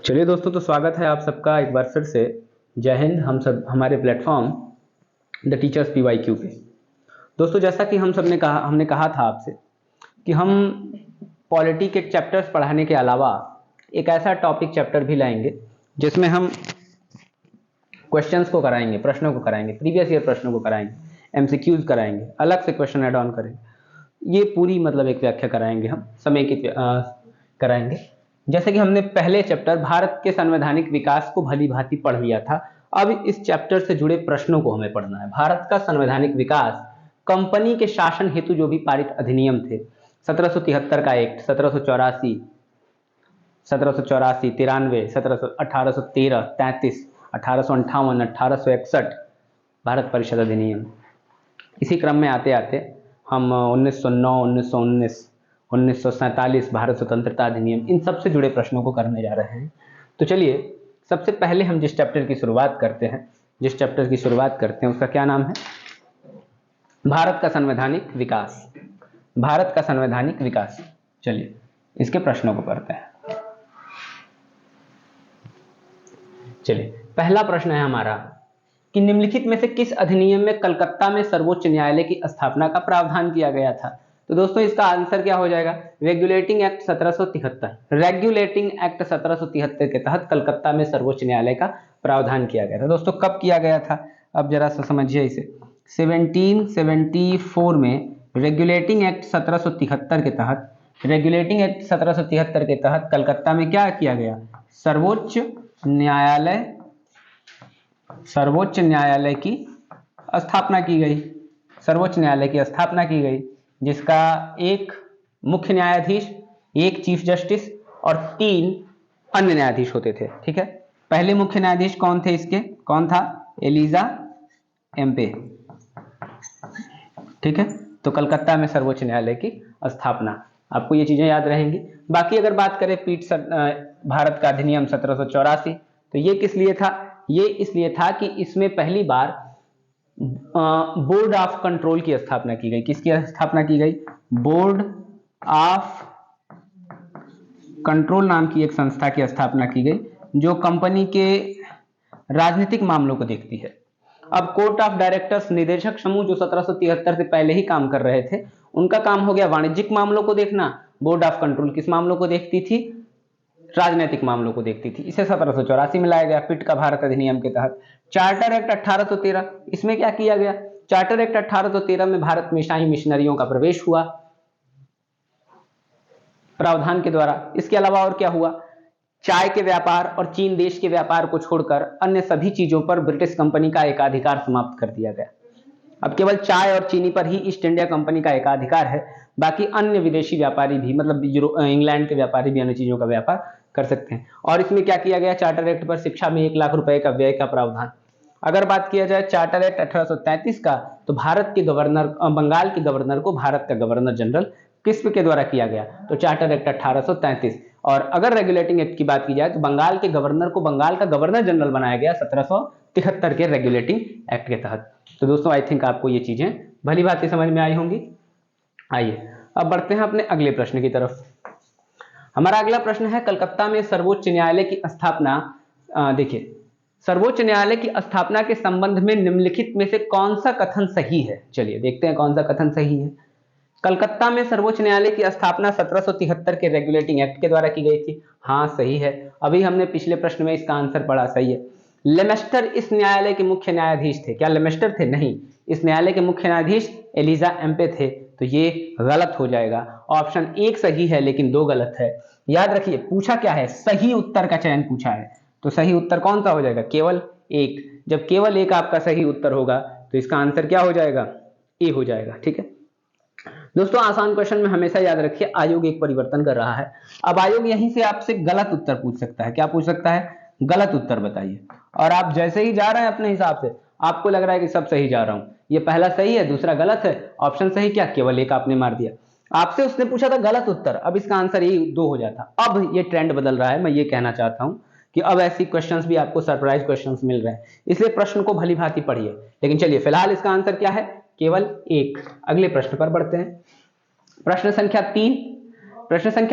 चलिए दोस्तों, तो स्वागत है आप सबका एक बार फिर से। जय हिंद। हम सब हमारे प्लेटफॉर्म द टीचर्स PYQ पे। दोस्तों, जैसा कि हमने कहा था आपसे कि हम पॉलिटी के चैप्टर्स पढ़ाने के अलावा एक ऐसा टॉपिक चैप्टर भी लाएंगे जिसमें हम क्वेश्चंस को कराएंगे, प्रश्नों को कराएंगे, प्रीवियस ईयर प्रश्नों को कराएंगे, MCQs कराएंगे, अलग से क्वेश्चन ऐड ऑन करेंगे। ये पूरी मतलब एक व्याख्या कराएंगे, हम समय की कराएंगे। जैसे कि हमने पहले चैप्टर भारत के संवैधानिक विकास को भली भांति पढ़ लिया था। अब इस चैप्टर से जुड़े प्रश्नों को हमें पढ़ना है। भारत का संवैधानिक विकास कंपनी के शासन हेतु जो भी पारित अधिनियम थे, 1773 का एक्ट, 1784, 93, 1813, 33, 1858, 1861 भारत परिषद अधिनियम। इसी क्रम में आते आते हम 1909, 1919, 1947 भारत स्वतंत्रता अधिनियम, इन सब से जुड़े प्रश्नों को करने जा रहे हैं। तो चलिए, सबसे पहले हम जिस चैप्टर की शुरुआत करते हैं उसका क्या नाम है? भारत का संवैधानिक विकास। भारत का संवैधानिक विकास। चलिए इसके प्रश्नों को पढ़ते हैं। चलिए, पहला प्रश्न है हमारा कि निम्नलिखित में से किस अधिनियम में कलकत्ता में सर्वोच्च न्यायालय की स्थापना का प्रावधान किया गया था? तो दोस्तों, इसका आंसर क्या हो जाएगा? Regulating act 1773। रेगुलेटिंग एक्ट 1773 के तहत कलकत्ता में सर्वोच्च न्यायालय का प्रावधान किया गया था। दोस्तों, कब किया गया था? अब जरा सा समझिए इसे। 1774 में रेगुलेटिंग एक्ट 1773 के तहत कलकत्ता में क्या किया गया? सर्वोच्च न्यायालय की स्थापना की गई। सर्वोच्च न्यायालय की स्थापना की गई, जिसका एक मुख्य न्यायाधीश, एक चीफ जस्टिस और 3 अन्य न्यायाधीश होते थे। ठीक है। पहले मुख्य न्यायाधीश कौन थे इसके? कौन था? एलिजा एम्पे। ठीक है। तो कलकत्ता में सर्वोच्च न्यायालय की स्थापना, आपको ये चीजें याद रहेंगी। बाकी अगर बात करें भारत का अधिनियम 1784, तो ये किस लिए था? ये इसलिए था कि इसमें पहली बार बोर्ड ऑफ कंट्रोल की स्थापना की गई। किसकी स्थापना की गई? बोर्ड ऑफ कंट्रोल नाम की एक संस्था की स्थापना की गई, जो कंपनी के राजनीतिक मामलों को देखती है। अब कोर्ट ऑफ डायरेक्टर्स, निदेशक समूह, जो 1773 से पहले ही काम कर रहे थे, उनका काम हो गया वाणिज्यिक मामलों को देखना। बोर्ड ऑफ कंट्रोल किस मामलों को देखती थी? राजनीतिक मामलों को देखती थी। इसे 1784 में लाया गया पिट का भारत अधिनियम के तहत। चार्टर एक्ट 1813, इसमें क्या किया गया? चार्टर एक्ट 1813 में भारत में ईसाई मिशनरियों का प्रवेश हुआ प्रावधान के द्वारा। इसके अलावा और क्या हुआ? चाय के व्यापार और चीन देश के व्यापार को छोड़कर अन्य सभी चीजों पर ब्रिटिश कंपनी का एकाधिकार समाप्त कर दिया गया। अब केवल चाय और चीनी पर ही ईस्ट इंडिया कंपनी का एकाधिकार है। बाकी अन्य विदेशी व्यापारी भी, मतलब इंग्लैंड के व्यापारी भी अन्य चीजों का व्यापार कर सकते हैं। और इसमें क्या किया गया? चार्टर एक्ट पर शिक्षा में 1 लाख रुपए का व्यय का प्रावधान। अगर बात किया जाए चार्टर एक्ट 1833 का, तो भारत के गवर्नर, बंगाल के गवर्नर को भारत का गवर्नर जनरल किसके द्वारा किया गया? तो चार्टर एक्ट 1833। और अगर रेगुलेटिंग एक्ट की बात की जाए, तो बंगाल के गवर्नर को बंगाल का गवर्नर जनरल बनाया गया 1773 के रेगुलेटिंग एक्ट के तहत। तो दोस्तों, आई थिंक आपको ये चीजें भली भांति समझ में आई होंगी। आइए अब बढ़ते हैं अपने अगले प्रश्न की तरफ। हमारा अगला प्रश्न है, कलकत्ता में सर्वोच्च न्यायालय की स्थापना। देखिए, सर्वोच्च न्यायालय की स्थापना के संबंध में निम्नलिखित में से कौन सा कथन सही है? चलिए देखते हैं कौन सा कथन सही है। कलकत्ता में सर्वोच्च न्यायालय की स्थापना 1773 के रेगुलेटिंग एक्ट के द्वारा की गई थी। हाँ, सही है। अभी हमने पिछले प्रश्न में इसका आंसर पढ़ा, सही है। लेमेस्टर इस न्यायालय के मुख्य न्यायाधीश थे। क्या लेमेस्टर थे? नहीं, इस न्यायालय के मुख्य न्यायाधीश एलिजा एम्पे थे। तो ये गलत हो जाएगा। ऑप्शन 1 सही है लेकिन 2 गलत है। याद रखिए, पूछा क्या है? सही उत्तर का चयन पूछा है। तो सही उत्तर कौन सा हो जाएगा? केवल 1। जब केवल 1 आपका सही उत्तर होगा, तो इसका आंसर क्या हो जाएगा? ए हो जाएगा। ठीक है दोस्तों, आसान क्वेश्चन में हमेशा याद रखिए, आयोग एक परिवर्तन कर रहा है। अब आयोग यहीं से आपसे गलत उत्तर पूछ सकता है। क्या पूछ सकता है? गलत उत्तर बताइए। और आप जैसे ही जा रहे हैं अपने हिसाब से, आपको लग रहा है कि सब सही जा रहा हूं, ये पहला सही है, दूसरा गलत है, ऑप्शन सही क्या? केवल 1 आपने मार दिया। आपसे उसने पूछा था गलत उत्तर, अब इसका आंसर ये 2 हो जाता। अब ये ट्रेंड बदल रहा है। मैं ये कहना चाहता हूं कि अब ऐसी क्वेश्चंस भी आपको सरप्राइज क्वेश्चंस मिल रहे हैं, इसलिए प्रश्न को भली भांति पढ़िए। लेकिन चलिए, फिलहाल इसका आंसर क्या है? केवल 1। अगले प्रश्न पर बढ़ते हैं। प्रश्न संख्या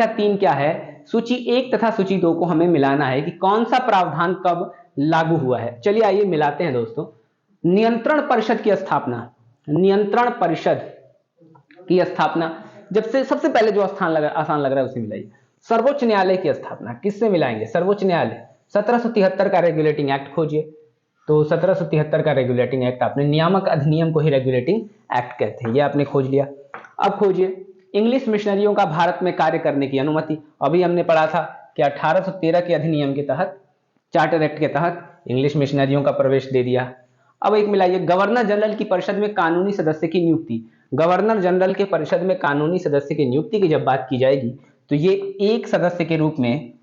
3 क्या है? सूची 1 तथा सूची 2 को हमें मिलाना है कि कौन सा प्रावधान कब लागू हुआ है। चलिए आइए मिलाते हैं दोस्तों। नियंत्रण परिषद की स्थापना, नियंत्रण परिषद की स्थापना, जब से सबसे पहले जो आसान लग रहा है उसे मिलाइए। सर्वोच्च न्यायालय की स्थापना किससे मिलाएंगे? सर्वोच्च न्यायालय। 1773 का रेगुलेटिंग एक्ट खोजिए, तो 1773 का रेगुलेटिंग एक्ट, आपने नियामक अधिनियम को ही रेगुलेटिंग एक्ट कहते हैं, ये आपने खोज लिया। अब खोजिए इंग्लिश मिशनरियों का भारत में कार्य करने की अनुमति। अभी हमने पढ़ा था कि 1813 के अधिनियम के तहत, चार्टर एक्ट के तहत इंग्लिश मिशनरियों का प्रवेश दे दिया। अब एक मिलाइए, गवर्नर जनरल की परिषद में कानूनी सदस्य की नियुक्ति। गवर्नर जनरल के परिषद में कानूनी सदस्य की नियुक्ति की जब बात की जाएगी तो ये एक सदस्य के रूप में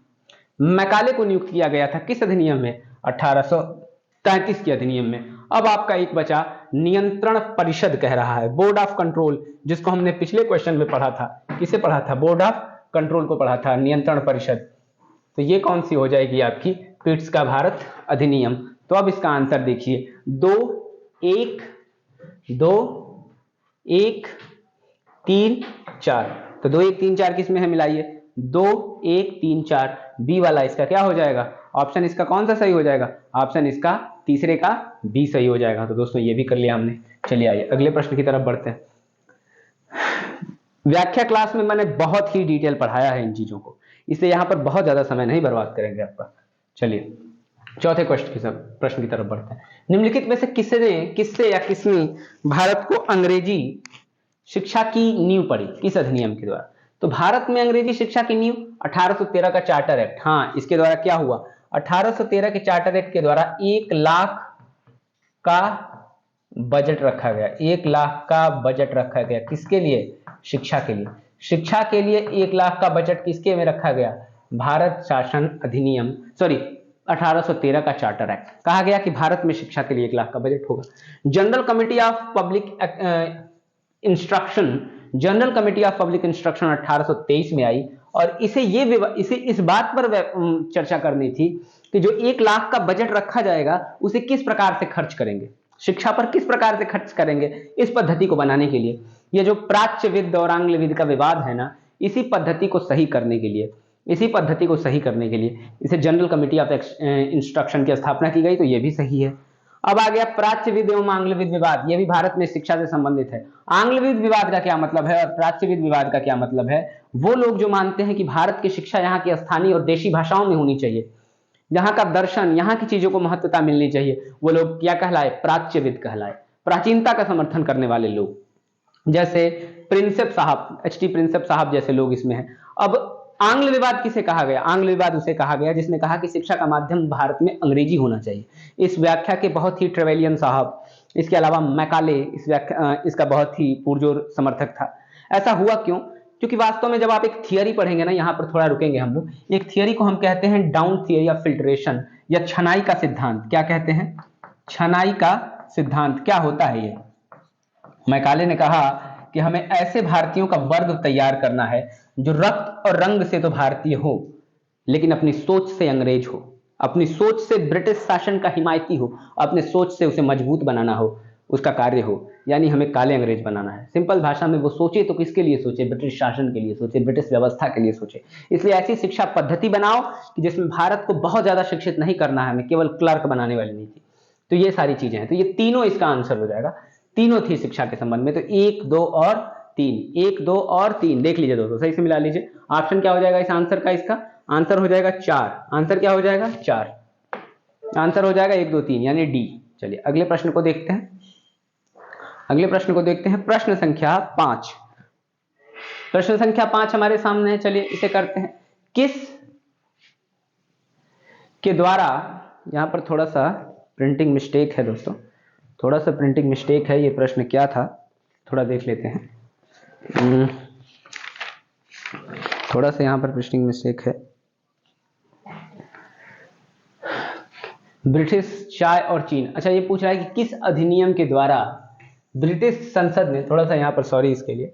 मैकाले को नियुक्त किया गया था। किस अधिनियम में? 1833 के अधिनियम में। अब आपका एक बचा नियंत्रण परिषद कह रहा है, बोर्ड ऑफ कंट्रोल, जिसको हमने पिछले क्वेश्चन में पढ़ा था। किसे पढ़ा था? बोर्ड ऑफ कंट्रोल को पढ़ा था, नियंत्रण परिषद। तो ये कौन सी हो जाएगी आपकी? पिट्स का भारत अधिनियम। तो अब इसका आंसर देखिए, 2 1 2 1 3 4। तो 2 1 3 4 किस में है? मिलाइए। 2 1 3 4 बी वाला इसका क्या हो जाएगा? ऑप्शन इसका कौन सा सही हो जाएगा? ऑप्शन इसका तीसरे का बी सही हो जाएगा। तो दोस्तों ये भी कर लिया हमने। चलिए आइए अगले प्रश्न की तरफ बढ़ते हैं। व्याख्या क्लास में मैंने बहुत ही डिटेल पढ़ाया है इन चीजों को, इसलिए यहां पर बहुत ज्यादा समय नहीं बर्बाद करेंगे आपका। चलिए चौथे प्रश्न की तरफ बढ़ते हैं। निम्नलिखित में से किससे या किसने भारत को अंग्रेजी शिक्षा की नींव पड़ी? किस अधिनियम के द्वारा? तो भारत में अंग्रेजी शिक्षा की नींव 1813 का चार्टर एक्ट। हाँ, इसके द्वारा क्या हुआ? 1813 के चार्टर एक्ट के द्वारा 1 लाख का बजट रखा गया। 1 लाख का बजट रखा गया किसके लिए? शिक्षा के लिए। शिक्षा के लिए 1 लाख का बजट किसके में रखा गया? भारत शासन अधिनियम, 1813 का चार्टर एक्ट। कहा गया कि भारत में शिक्षा के लिए 1 लाख का बजट होगा। General committee of public instruction, general committee of public instruction 1823 में आई, और इसे इस बात पर चर्चा करनी थी कि जो 1 लाख का बजट रखा जाएगा उसे किस प्रकार से खर्च करेंगे, शिक्षा पर किस प्रकार से खर्च करेंगे, इस पद्धति को बनाने के लिए। ये जो प्राच्य विद और आंग्ल विद का विवाद है ना, इसी पद्धति को सही करने के लिए इसे जनरल कमेटी ऑफ इंस्ट्रक्शन की स्थापना की गई। तो ये भी सही है। अब आ गया प्राच्य विद एवं आंग्ल विद विवाद। यह भी भारत में शिक्षा से संबंधित है। आंग्ल विद विवाद का क्या मतलब है और प्राच्य विद विवाद का क्या मतलब है? वो लोग जो मानते हैं कि भारत की शिक्षा यहाँ की स्थानीय और देशी भाषाओं में होनी चाहिए, यहाँ का दर्शन, यहाँ की चीजों को महत्वता मिलनी चाहिए, वो लोग क्या कहलाए? प्राच्यविद कहलाए। प्राचीनता का समर्थन करने वाले लोग, जैसे प्रिंसेप साहब, एचटी प्रिंसेप साहब जैसे लोग इसमें हैं। अब आंग्ल विवाद किसे कहा गया? आंग्ल विवाद उसे कहा गया जिसने कहा कि शिक्षा का माध्यम भारत में अंग्रेजी होना चाहिए। इस व्याख्या के बहुत ही ट्रेवेलियन साहब, इसके अलावा मैकाले इसका बहुत ही पुरजोर समर्थक था। ऐसा हुआ क्यों? क्योंकि वास्तव में जब आप एक थियरी पढ़ेंगे ना, यहाँ पर थोड़ा रुकेंगे हम लोग, एक थियरी को हम कहते हैं डाउन थियरी ऑफ फिल्ट्रेशन या छनाई का सिद्धांत। क्या कहते हैं? छनाई का सिद्धांत। क्या होता है ये? मैकाले ने कहा कि हमें ऐसे भारतीयों का वर्ग तैयार करना है जो रक्त और रंग से तो भारतीय हो लेकिन अपनी सोच से अंग्रेज हो, अपनी सोच से ब्रिटिश शासन का हिमायती हो, अपने सोच से उसे मजबूत बनाना हो, उसका कार्य हो। यानी हमें काले अंग्रेज बनाना है। सिंपल भाषा में वो सोचे तो किसके लिए सोचे? ब्रिटिश शासन के लिए सोचे, ब्रिटिश व्यवस्था के लिए सोचे। इसलिए ऐसी शिक्षा पद्धति बनाओ कि जिसमें भारत को बहुत ज्यादा शिक्षित नहीं करना है, हमें केवल क्लर्क बनाने वाली नहीं थी। तो ये सारी चीजें हैं। तो ये तीनों इसका आंसर हो जाएगा। तीनों थी शिक्षा के संबंध में। तो 1 2 और 3, 1 2 और 3 देख लीजिए दोस्तों, सही से मिला लीजिए। ऑप्शन क्या हो जाएगा इस आंसर का? इसका आंसर हो जाएगा 4। आंसर क्या हो जाएगा? 4। आंसर हो जाएगा 1 2 3 यानी डी। चलिए अगले प्रश्न को देखते हैं। प्रश्न संख्या 5। प्रश्न संख्या 5 हमारे सामने है। चलिए इसे करते हैं। किस के द्वारा, यहां पर थोड़ा सा प्रिंटिंग मिस्टेक है दोस्तों, थोड़ा सा प्रिंटिंग मिस्टेक है। ये प्रश्न क्या था थोड़ा देख लेते हैं। थोड़ा सा यहां पर प्रिंटिंग मिस्टेक है। ब्रिटिश, चाय और चीन। अच्छा, ये पूछ रहा है कि किस अधिनियम के द्वारा ब्रिटिश संसद ने, थोड़ा सा यहां पर सॉरी इसके लिए,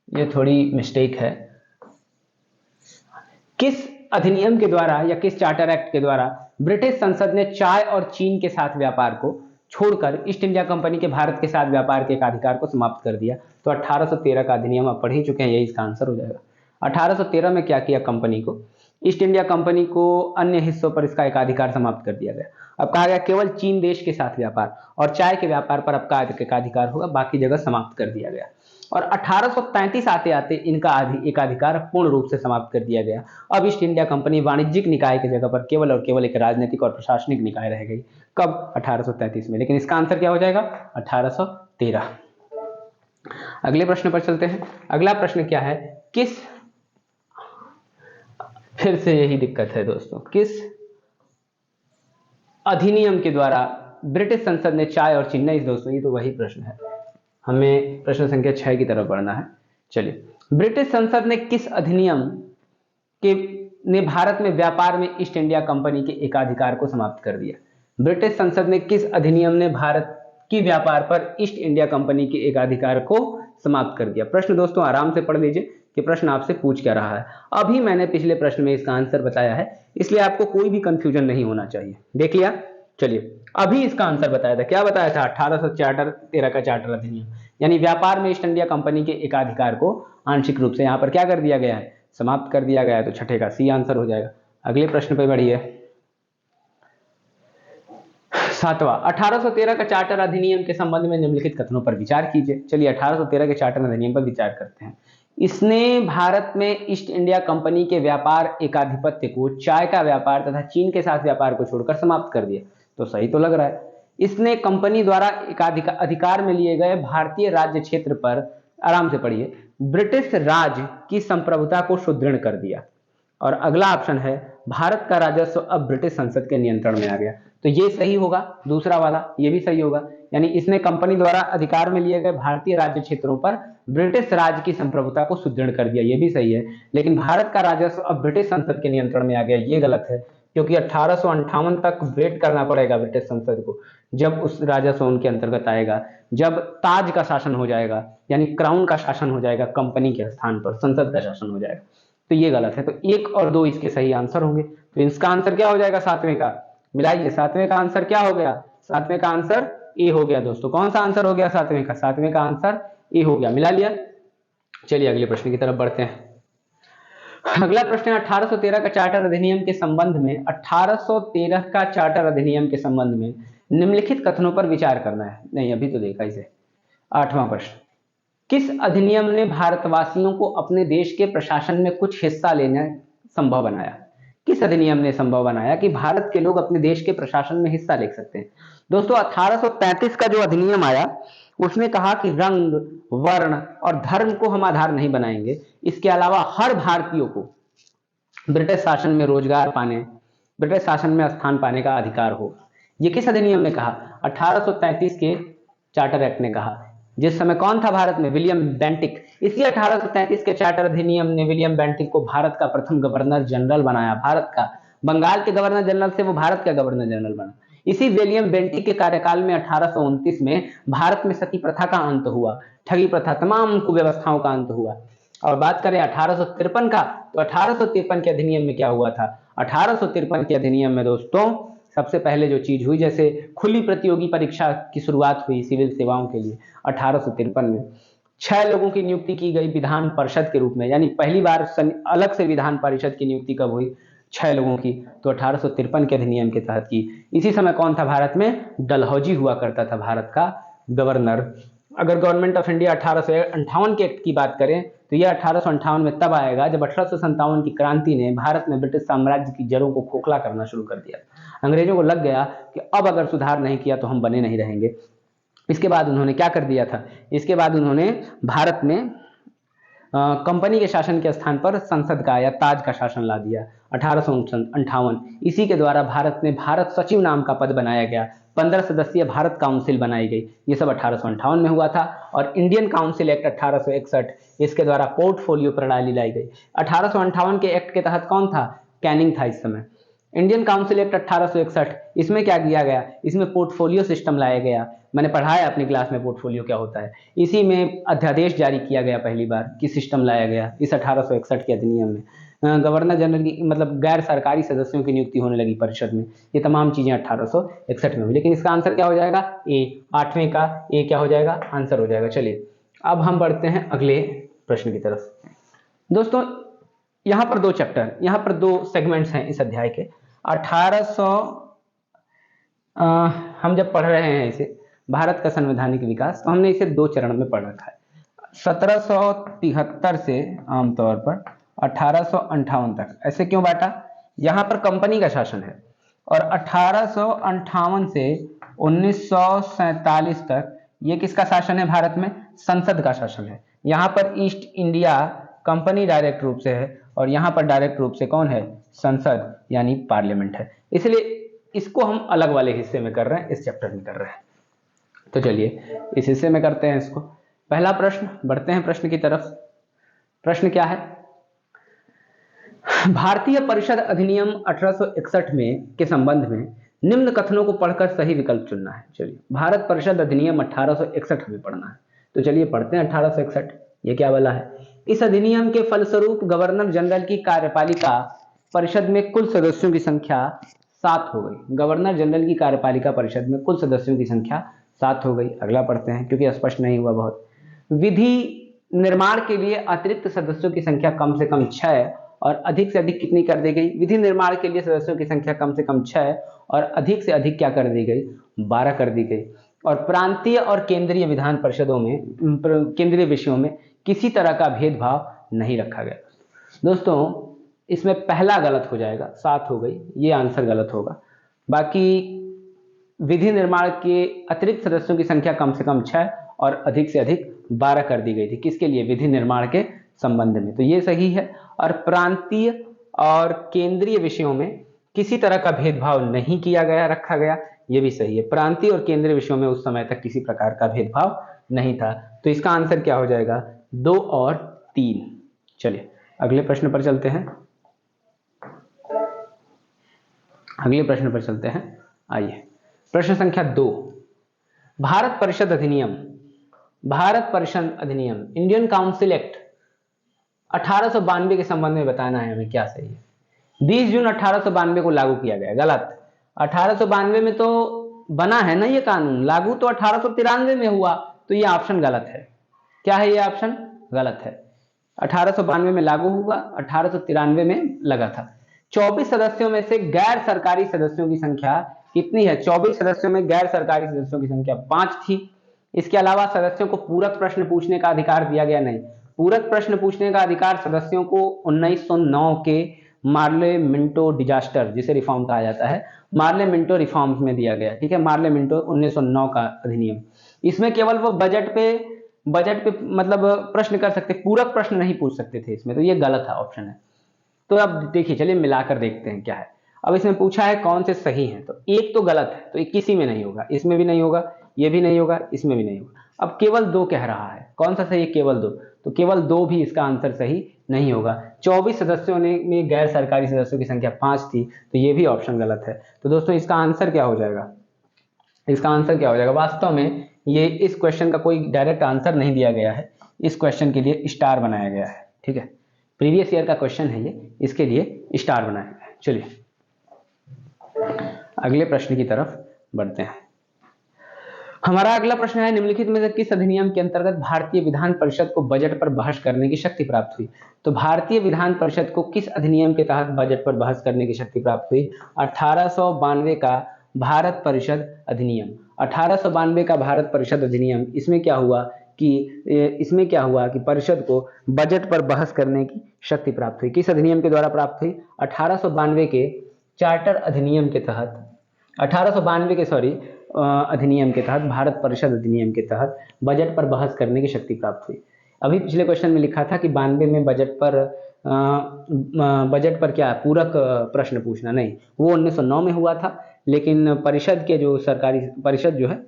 ये थोड़ी मिस्टेक है। किस अधिनियम के द्वारा या किस चार्टर एक्ट के द्वारा ब्रिटिश संसद ने चाय और चीन के साथ व्यापार को छोड़कर ईस्ट इंडिया कंपनी के भारत के साथ व्यापार के अधिकार को समाप्त कर दिया? तो 1813 का अधिनियम आप पढ़ ही चुके हैं, यही इसका आंसर हो जाएगा। 1813 में क्या किया कंपनी को, ईस्ट इंडिया कंपनी को अन्य हिस्सों पर इसका एकाधिकार समाप्त कर दिया गया। अब कहा गया केवल चीन देश के साथ व्यापार और चाय के व्यापार पर आपका एकाधिकार होगा, बाकी जगह समाप्त कर दिया गया। और 1835 आते आते इनका एकाधिकार पूर्ण रूप से समाप्त कर दिया गया। अब ईस्ट इंडिया कंपनी वाणिज्यिक निकाय की जगह पर केवल और केवल एक राजनीतिक और प्रशासनिक निकाय रह गई। कब? 1833 में। लेकिन इसका आंसर क्या हो जाएगा? 1813। अगले प्रश्न पर चलते हैं। अगला प्रश्न क्या है, फिर से यही दिक्कत है दोस्तों, किस अधिनियम के द्वारा ब्रिटिश संसद ने चाय और चीनी, नहीं दोस्तों ये तो वही प्रश्न है, हमें प्रश्न संख्या 6 की तरफ बढ़ना है। चलिए, ब्रिटिश संसद ने किस अधिनियम ने भारत में व्यापार में ईस्ट इंडिया कंपनी के एकाधिकार को समाप्त कर दिया? ब्रिटिश संसद ने किस अधिनियम ने भारत की व्यापार पर ईस्ट इंडिया कंपनी के एकाधिकार को समाप्त कर दिया? प्रश्न दोस्तों आराम से पढ़ लीजिए कि प्रश्न आपसे पूछ क्या रहा है। अभी मैंने पिछले प्रश्न में इसका आंसर बताया है, इसलिए आपको कोई भी कंफ्यूजन नहीं होना चाहिए। देख लिया? चलिए, अभी इसका आंसर बताया था। क्या बताया था? 1813 का चार्टर अधिनियम, यानी व्यापार में ईस्ट इंडिया कंपनी के एकाधिकार को आंशिक रूप से यहां पर क्या कर दिया गया है? समाप्त कर दिया गया है। तो छठे का सी आंसर हो जाएगा। अगले प्रश्न पे बढ़िए। 7वां, 1813 का चार्टर अधिनियम के संबंध में निम्नलिखित कथनों पर विचार कीजिए। चलिए 1813 के चार्टर अधिनियम पर विचार करते हैं। इसने भारत में ईस्ट इंडिया कंपनी के व्यापार एकाधिपत्य को चाय का व्यापार तथा चीन के साथ व्यापार को छोड़कर समाप्त कर दिया। तो सही तो लग रहा है। इसने कंपनी द्वारा अधिकार में लिए गए भारतीय राज्य क्षेत्र पर, आराम से पढ़िए, ब्रिटिश राज की संप्रभुता को सुदृढ़ कर दिया। और अगला ऑप्शन है, भारत का राजस्व अब ब्रिटिश संसद के नियंत्रण में आ गया। तो ये सही होगा, दूसरा वाला ये भी सही होगा। यानी इसने कंपनी द्वारा अधिकार में लिए गए भारतीय राज्य क्षेत्रों पर ब्रिटिश राज की संप्रभुता को सुदृढ़ कर दिया, ये भी सही है। लेकिन भारत का राजस्व अब ब्रिटिश संसद के नियंत्रण में आ गया, ये गलत है, क्योंकि 1858 तक वेट करना पड़ेगा ब्रिटिश संसद को, जब उस राजस्व उनके अंतर्गत आएगा, जब ताज का शासन हो जाएगा, यानी क्राउन का शासन हो जाएगा कंपनी के स्थान पर, संसद का शासन हो जाएगा। तो ये गलत है। तो 1 और 2 इसके सही आंसर होंगे। तो इसका आंसर क्या हो जाएगा? 7वें का, मिलाइए। 7वें का आंसर क्या हो गया? 7वें का आंसर ए हो गया दोस्तों। कौन सा आंसर हो गया 7वें का? 7वें का आंसर ए हो गया। मिला लिया? चलिए अगले प्रश्न की तरफ बढ़ते हैं। अगला प्रश्न है 1813 का चार्टर अधिनियम के संबंध में, 1813 का चार्टर अधिनियम के संबंध में निम्नलिखित कथनों पर विचार करना है। नहीं, अभी तो देखा इसे। 8वां प्रश्न, किस अधिनियम ने भारतवासियों को अपने देश के प्रशासन में कुछ हिस्सा लेना संभव बनाया? किस अधिनियम ने संभव बनाया कि भारत के लोग अपने देश के प्रशासन में हिस्सा ले सकते हैं? दोस्तों 1835 का जो अधिनियम आया, उसने कहा कि रंग, वर्ण और धर्म को हम आधार नहीं बनाएंगे, इसके अलावा हर भारतीयों को ब्रिटिश शासन में रोजगार पाने, ब्रिटिश शासन में स्थान पाने का अधिकार होगा। ये किस अधिनियम ने कहा? 1833 के चार्टर एक्ट ने कहा। जिस समय कौन था भारत में? William Bentinck. इसी 1833 के चार्टर अधिनियम ने विलियम बेंटिक को भारत का प्रथम गवर्नर जनरल बनाया। भारत का, बंगाल के गवर्नर जनरल से वो भारत का गवर्नर जनरल बना। इसी विलियम बेंटिक के कार्यकाल में 1829 में भारत में सती प्रथा का अंत हुआ, ठगी प्रथा, तमाम कुव्यवस्थाओं का अंत हुआ। और बात करें 1853 का, तो 1853 के अधिनियम में क्या हुआ था? 1853 के अधिनियम में दोस्तों सबसे पहले जो चीज हुई, जैसे खुली प्रतियोगी परीक्षा की शुरुआत हुई सिविल सेवाओं के लिए 1853 में। 6 लोगों की नियुक्ति की गई विधान परिषद के रूप में, यानी पहली बार अलग से विधान परिषद की नियुक्ति कब हुई? 6 लोगों की, तो 1853 के अधिनियम के तहत की। इसी समय कौन था भारत में? डलहौजी हुआ करता था भारत का गवर्नर। अगर गवर्नमेंट ऑफ इंडिया 1858 के एक्ट की बात करें, तो यह 1858 में तब आएगा जब 1857 की क्रांति ने भारत में ब्रिटिश साम्राज्य की जड़ों को खोखला करना शुरू कर दिया। अंग्रेजों को लग गया कि अब अगर सुधार नहीं किया तो हम बने नहीं रहेंगे। इसके बाद उन्होंने क्या कर दिया था? इसके बाद उन्होंने भारत में कंपनी के शासन के स्थान पर संसद का या ताज का शासन ला दिया 1858। इसी के द्वारा भारत में भारत सचिव नाम का पद बनाया गया, 15 सदस्यीय भारत काउंसिल बनाई गई। ये सब 1858 में हुआ था। और इंडियन काउंसिल एक्ट 1861, इसके द्वारा पोर्टफोलियो प्रणाली लाई गई। 1858 के एक्ट के तहत कौन था? कैनिंग था इस समय। इंडियन काउंसिल एक्ट 1861, इसमें क्या किया गया? इसमें पोर्टफोलियो सिस्टम लाया गया। मैंने पढ़ाया अपनी क्लास में पोर्टफोलियो क्या होता है। इसी में अध्यादेश जारी किया गया पहली बार कि सिस्टम लाया गया इस 1861 के अधिनियम में। गवर्नर जनरल की, मतलब गैर सरकारी सदस्यों की नियुक्ति होने लगी परिषद में। ये तमाम चीजें 1861 में हुई। लेकिन इसका आंसर क्या हो जाएगा? ए। 8वें का ए क्या हो जाएगा? आंसर हो जाएगा। चलिए अब हम बढ़ते हैं अगले प्रश्न की तरफ। दोस्तों यहाँ पर दो चैप्टर, यहाँ पर दो सेगमेंट्स हैं इस अध्याय के। 1800 हम जब पढ़ रहे हैं इसे भारत का संवैधानिक विकास, तो हमने इसे दो चरण में पढ़ रखा है। 1773 से आमतौर पर 1858 तक, ऐसे क्यों बांटा? यहाँ पर कंपनी का शासन है, और 1858 से 1947 तक ये किसका शासन है? भारत में संसद का शासन है। यहाँ पर ईस्ट इंडिया कंपनी डायरेक्ट रूप से है, और यहाँ पर डायरेक्ट रूप से कौन है? संसद यानी पार्लियामेंट है। इसलिए इसको हम अलग वाले हिस्से में कर रहे हैं, इस चैप्टर में कर रहे हैं। तो चलिए इस हिस्से में करते हैं इसको। पहला प्रश्न, बढ़ते हैं प्रश्न की तरफ। प्रश्न क्या है? भारतीय परिषद अधिनियम 1861 में के संबंध में निम्न कथनों को पढ़कर सही विकल्प चुनना है। चलिए, भारत परिषद अधिनियम 1861 हमें पढ़ना है, तो चलिए पढ़ते हैं 1861। ये क्या वाला है? इस अधिनियम के फलस्वरूप गवर्नर जनरल की कार्यपालिका परिषद में कुल सदस्यों की संख्या 7 हो गई। गवर्नर जनरल की कार्यपालिका परिषद में कुल सदस्यों की संख्या 7 हो गई। अगला पढ़ते हैं, क्योंकि स्पष्ट नहीं हुआ बहुत। विधि निर्माण के लिए अतिरिक्त सदस्यों की संख्या कम से कम 6 और अधिक से अधिक कितनी कर दी गई? विधि निर्माण के लिए सदस्यों की संख्या कम से कम 6 और अधिक से अधिक क्या कर दी गई? 12 कर दी गई। और प्रांतीय और केंद्रीय विधान परिषदों में, केंद्रीय विषयों में किसी तरह का भेदभाव नहीं रखा गया। दोस्तों, इसमें पहला गलत हो जाएगा, 7 हो गई, ये आंसर गलत होगा। बाकी विधि निर्माण के अतिरिक्त सदस्यों की संख्या कम से कम 6 और अधिक से अधिक 12 कर दी गई थी। किसके लिए? विधि निर्माण के संबंध में, तो ये सही है। और प्रांतीय और केंद्रीय विषयों में किसी तरह का भेदभाव नहीं किया गया, रखा गया, ये भी सही है। प्रांतीय और केंद्रीय विषयों में उस समय तक किसी प्रकार का भेदभाव नहीं था। तो इसका आंसर क्या हो जाएगा? 2 और 3। चलिए अगले प्रश्न पर चलते हैं। अगले प्रश्न पर चलते हैं। आइए, प्रश्न संख्या 2। भारत परिषद अधिनियम, भारत परिषद अधिनियम, इंडियन काउंसिल एक्ट 1892 के संबंध में बताना है हमें, क्या सही है? 20 जून 1892 को लागू किया गया, गलत। 1892 में तो बना है ना ये कानून, लागू तो 1893 में हुआ, तो ये ऑप्शन गलत है। क्या है ये ऑप्शन? गलत है। 1892 में लागू हुआ, 1893 में लगा था। 24 सदस्यों में से गैर सरकारी सदस्यों की संख्या कितनी है? 24 सदस्यों में गैर सरकारी सदस्यों की संख्या 5 थी। इसके अलावा सदस्यों को पूरक प्रश्न पूछने का अधिकार दिया गया नहीं। पूरक प्रश्न पूछने का अधिकार सदस्यों को 1909 के मार्ले मिंटो डिजास्टर, जिसे रिफॉर्म कहा जाता है, मार्ले मिंटो रिफॉर्म्स में दिया गया। ठीक है, मार्ले मिंटो 1909 का अधिनियम। इसमें केवल वो बजट पे मतलब प्रश्न कर सकते, पूरक प्रश्न नहीं पूछ सकते थे इसमें, तो ये गलत है, ऑप्शन है। तो अब देखिए, चलिए मिलाकर देखते हैं क्या है। अब इसमें पूछा है कौन से सही हैं, तो एक तो गलत है, तो एक किसी में नहीं होगा, इसमें भी नहीं होगा, ये भी नहीं होगा, इसमें भी नहीं होगा। अब केवल 2 कह रहा है, कौन सा सही है? केवल 2, तो केवल 2 भी इसका आंसर सही नहीं होगा। 24 सदस्यों में गैर सरकारी सदस्यों की संख्या 5 थी, तो ये भी ऑप्शन गलत है। तो दोस्तों इसका आंसर क्या हो जाएगा? इसका आंसर क्या हो जाएगा? वास्तव में ये इस क्वेश्चन का कोई डायरेक्ट आंसर नहीं दिया गया है, इस क्वेश्चन के लिए स्टार बनाया गया है। ठीक है, प्रीवियस ईयर का क्वेश्चन है ये, इसके लिए स्टार बनाया गया है। चलिए अगले प्रश्न की तरफ बढ़ते हैं। हमारा अगला प्रश्न है, निम्नलिखित में से किस अधिनियम के अंतर्गत भारतीय विधान परिषद को बजट पर बहस करने की शक्ति प्राप्त हुई? तो भारतीय विधान परिषद को किस अधिनियम के तहत बजट पर बहस करने की शक्ति प्राप्त हुई? 1892 का भारत परिषद अधिनियम। 1892 का भारत परिषद अधिनियम, इसमें क्या हुआ कि परिषद को बजट पर बहस करने की शक्ति प्राप्त हुई। किस अधिनियम के द्वारा प्राप्त हुई? 1892 के चार्टर अधिनियम के तहत, 1892 के अधिनियम के तहत, भारत परिषद अधिनियम के तहत बजट पर बहस करने की शक्ति प्राप्त हुई। अभी पिछले क्वेश्चन में लिखा था कि 92 में बजट पर क्या पूरक प्रश्न पूछना, नहीं, वो 1909 में हुआ था। लेकिन परिषद के जो सरकारी परिषद जो है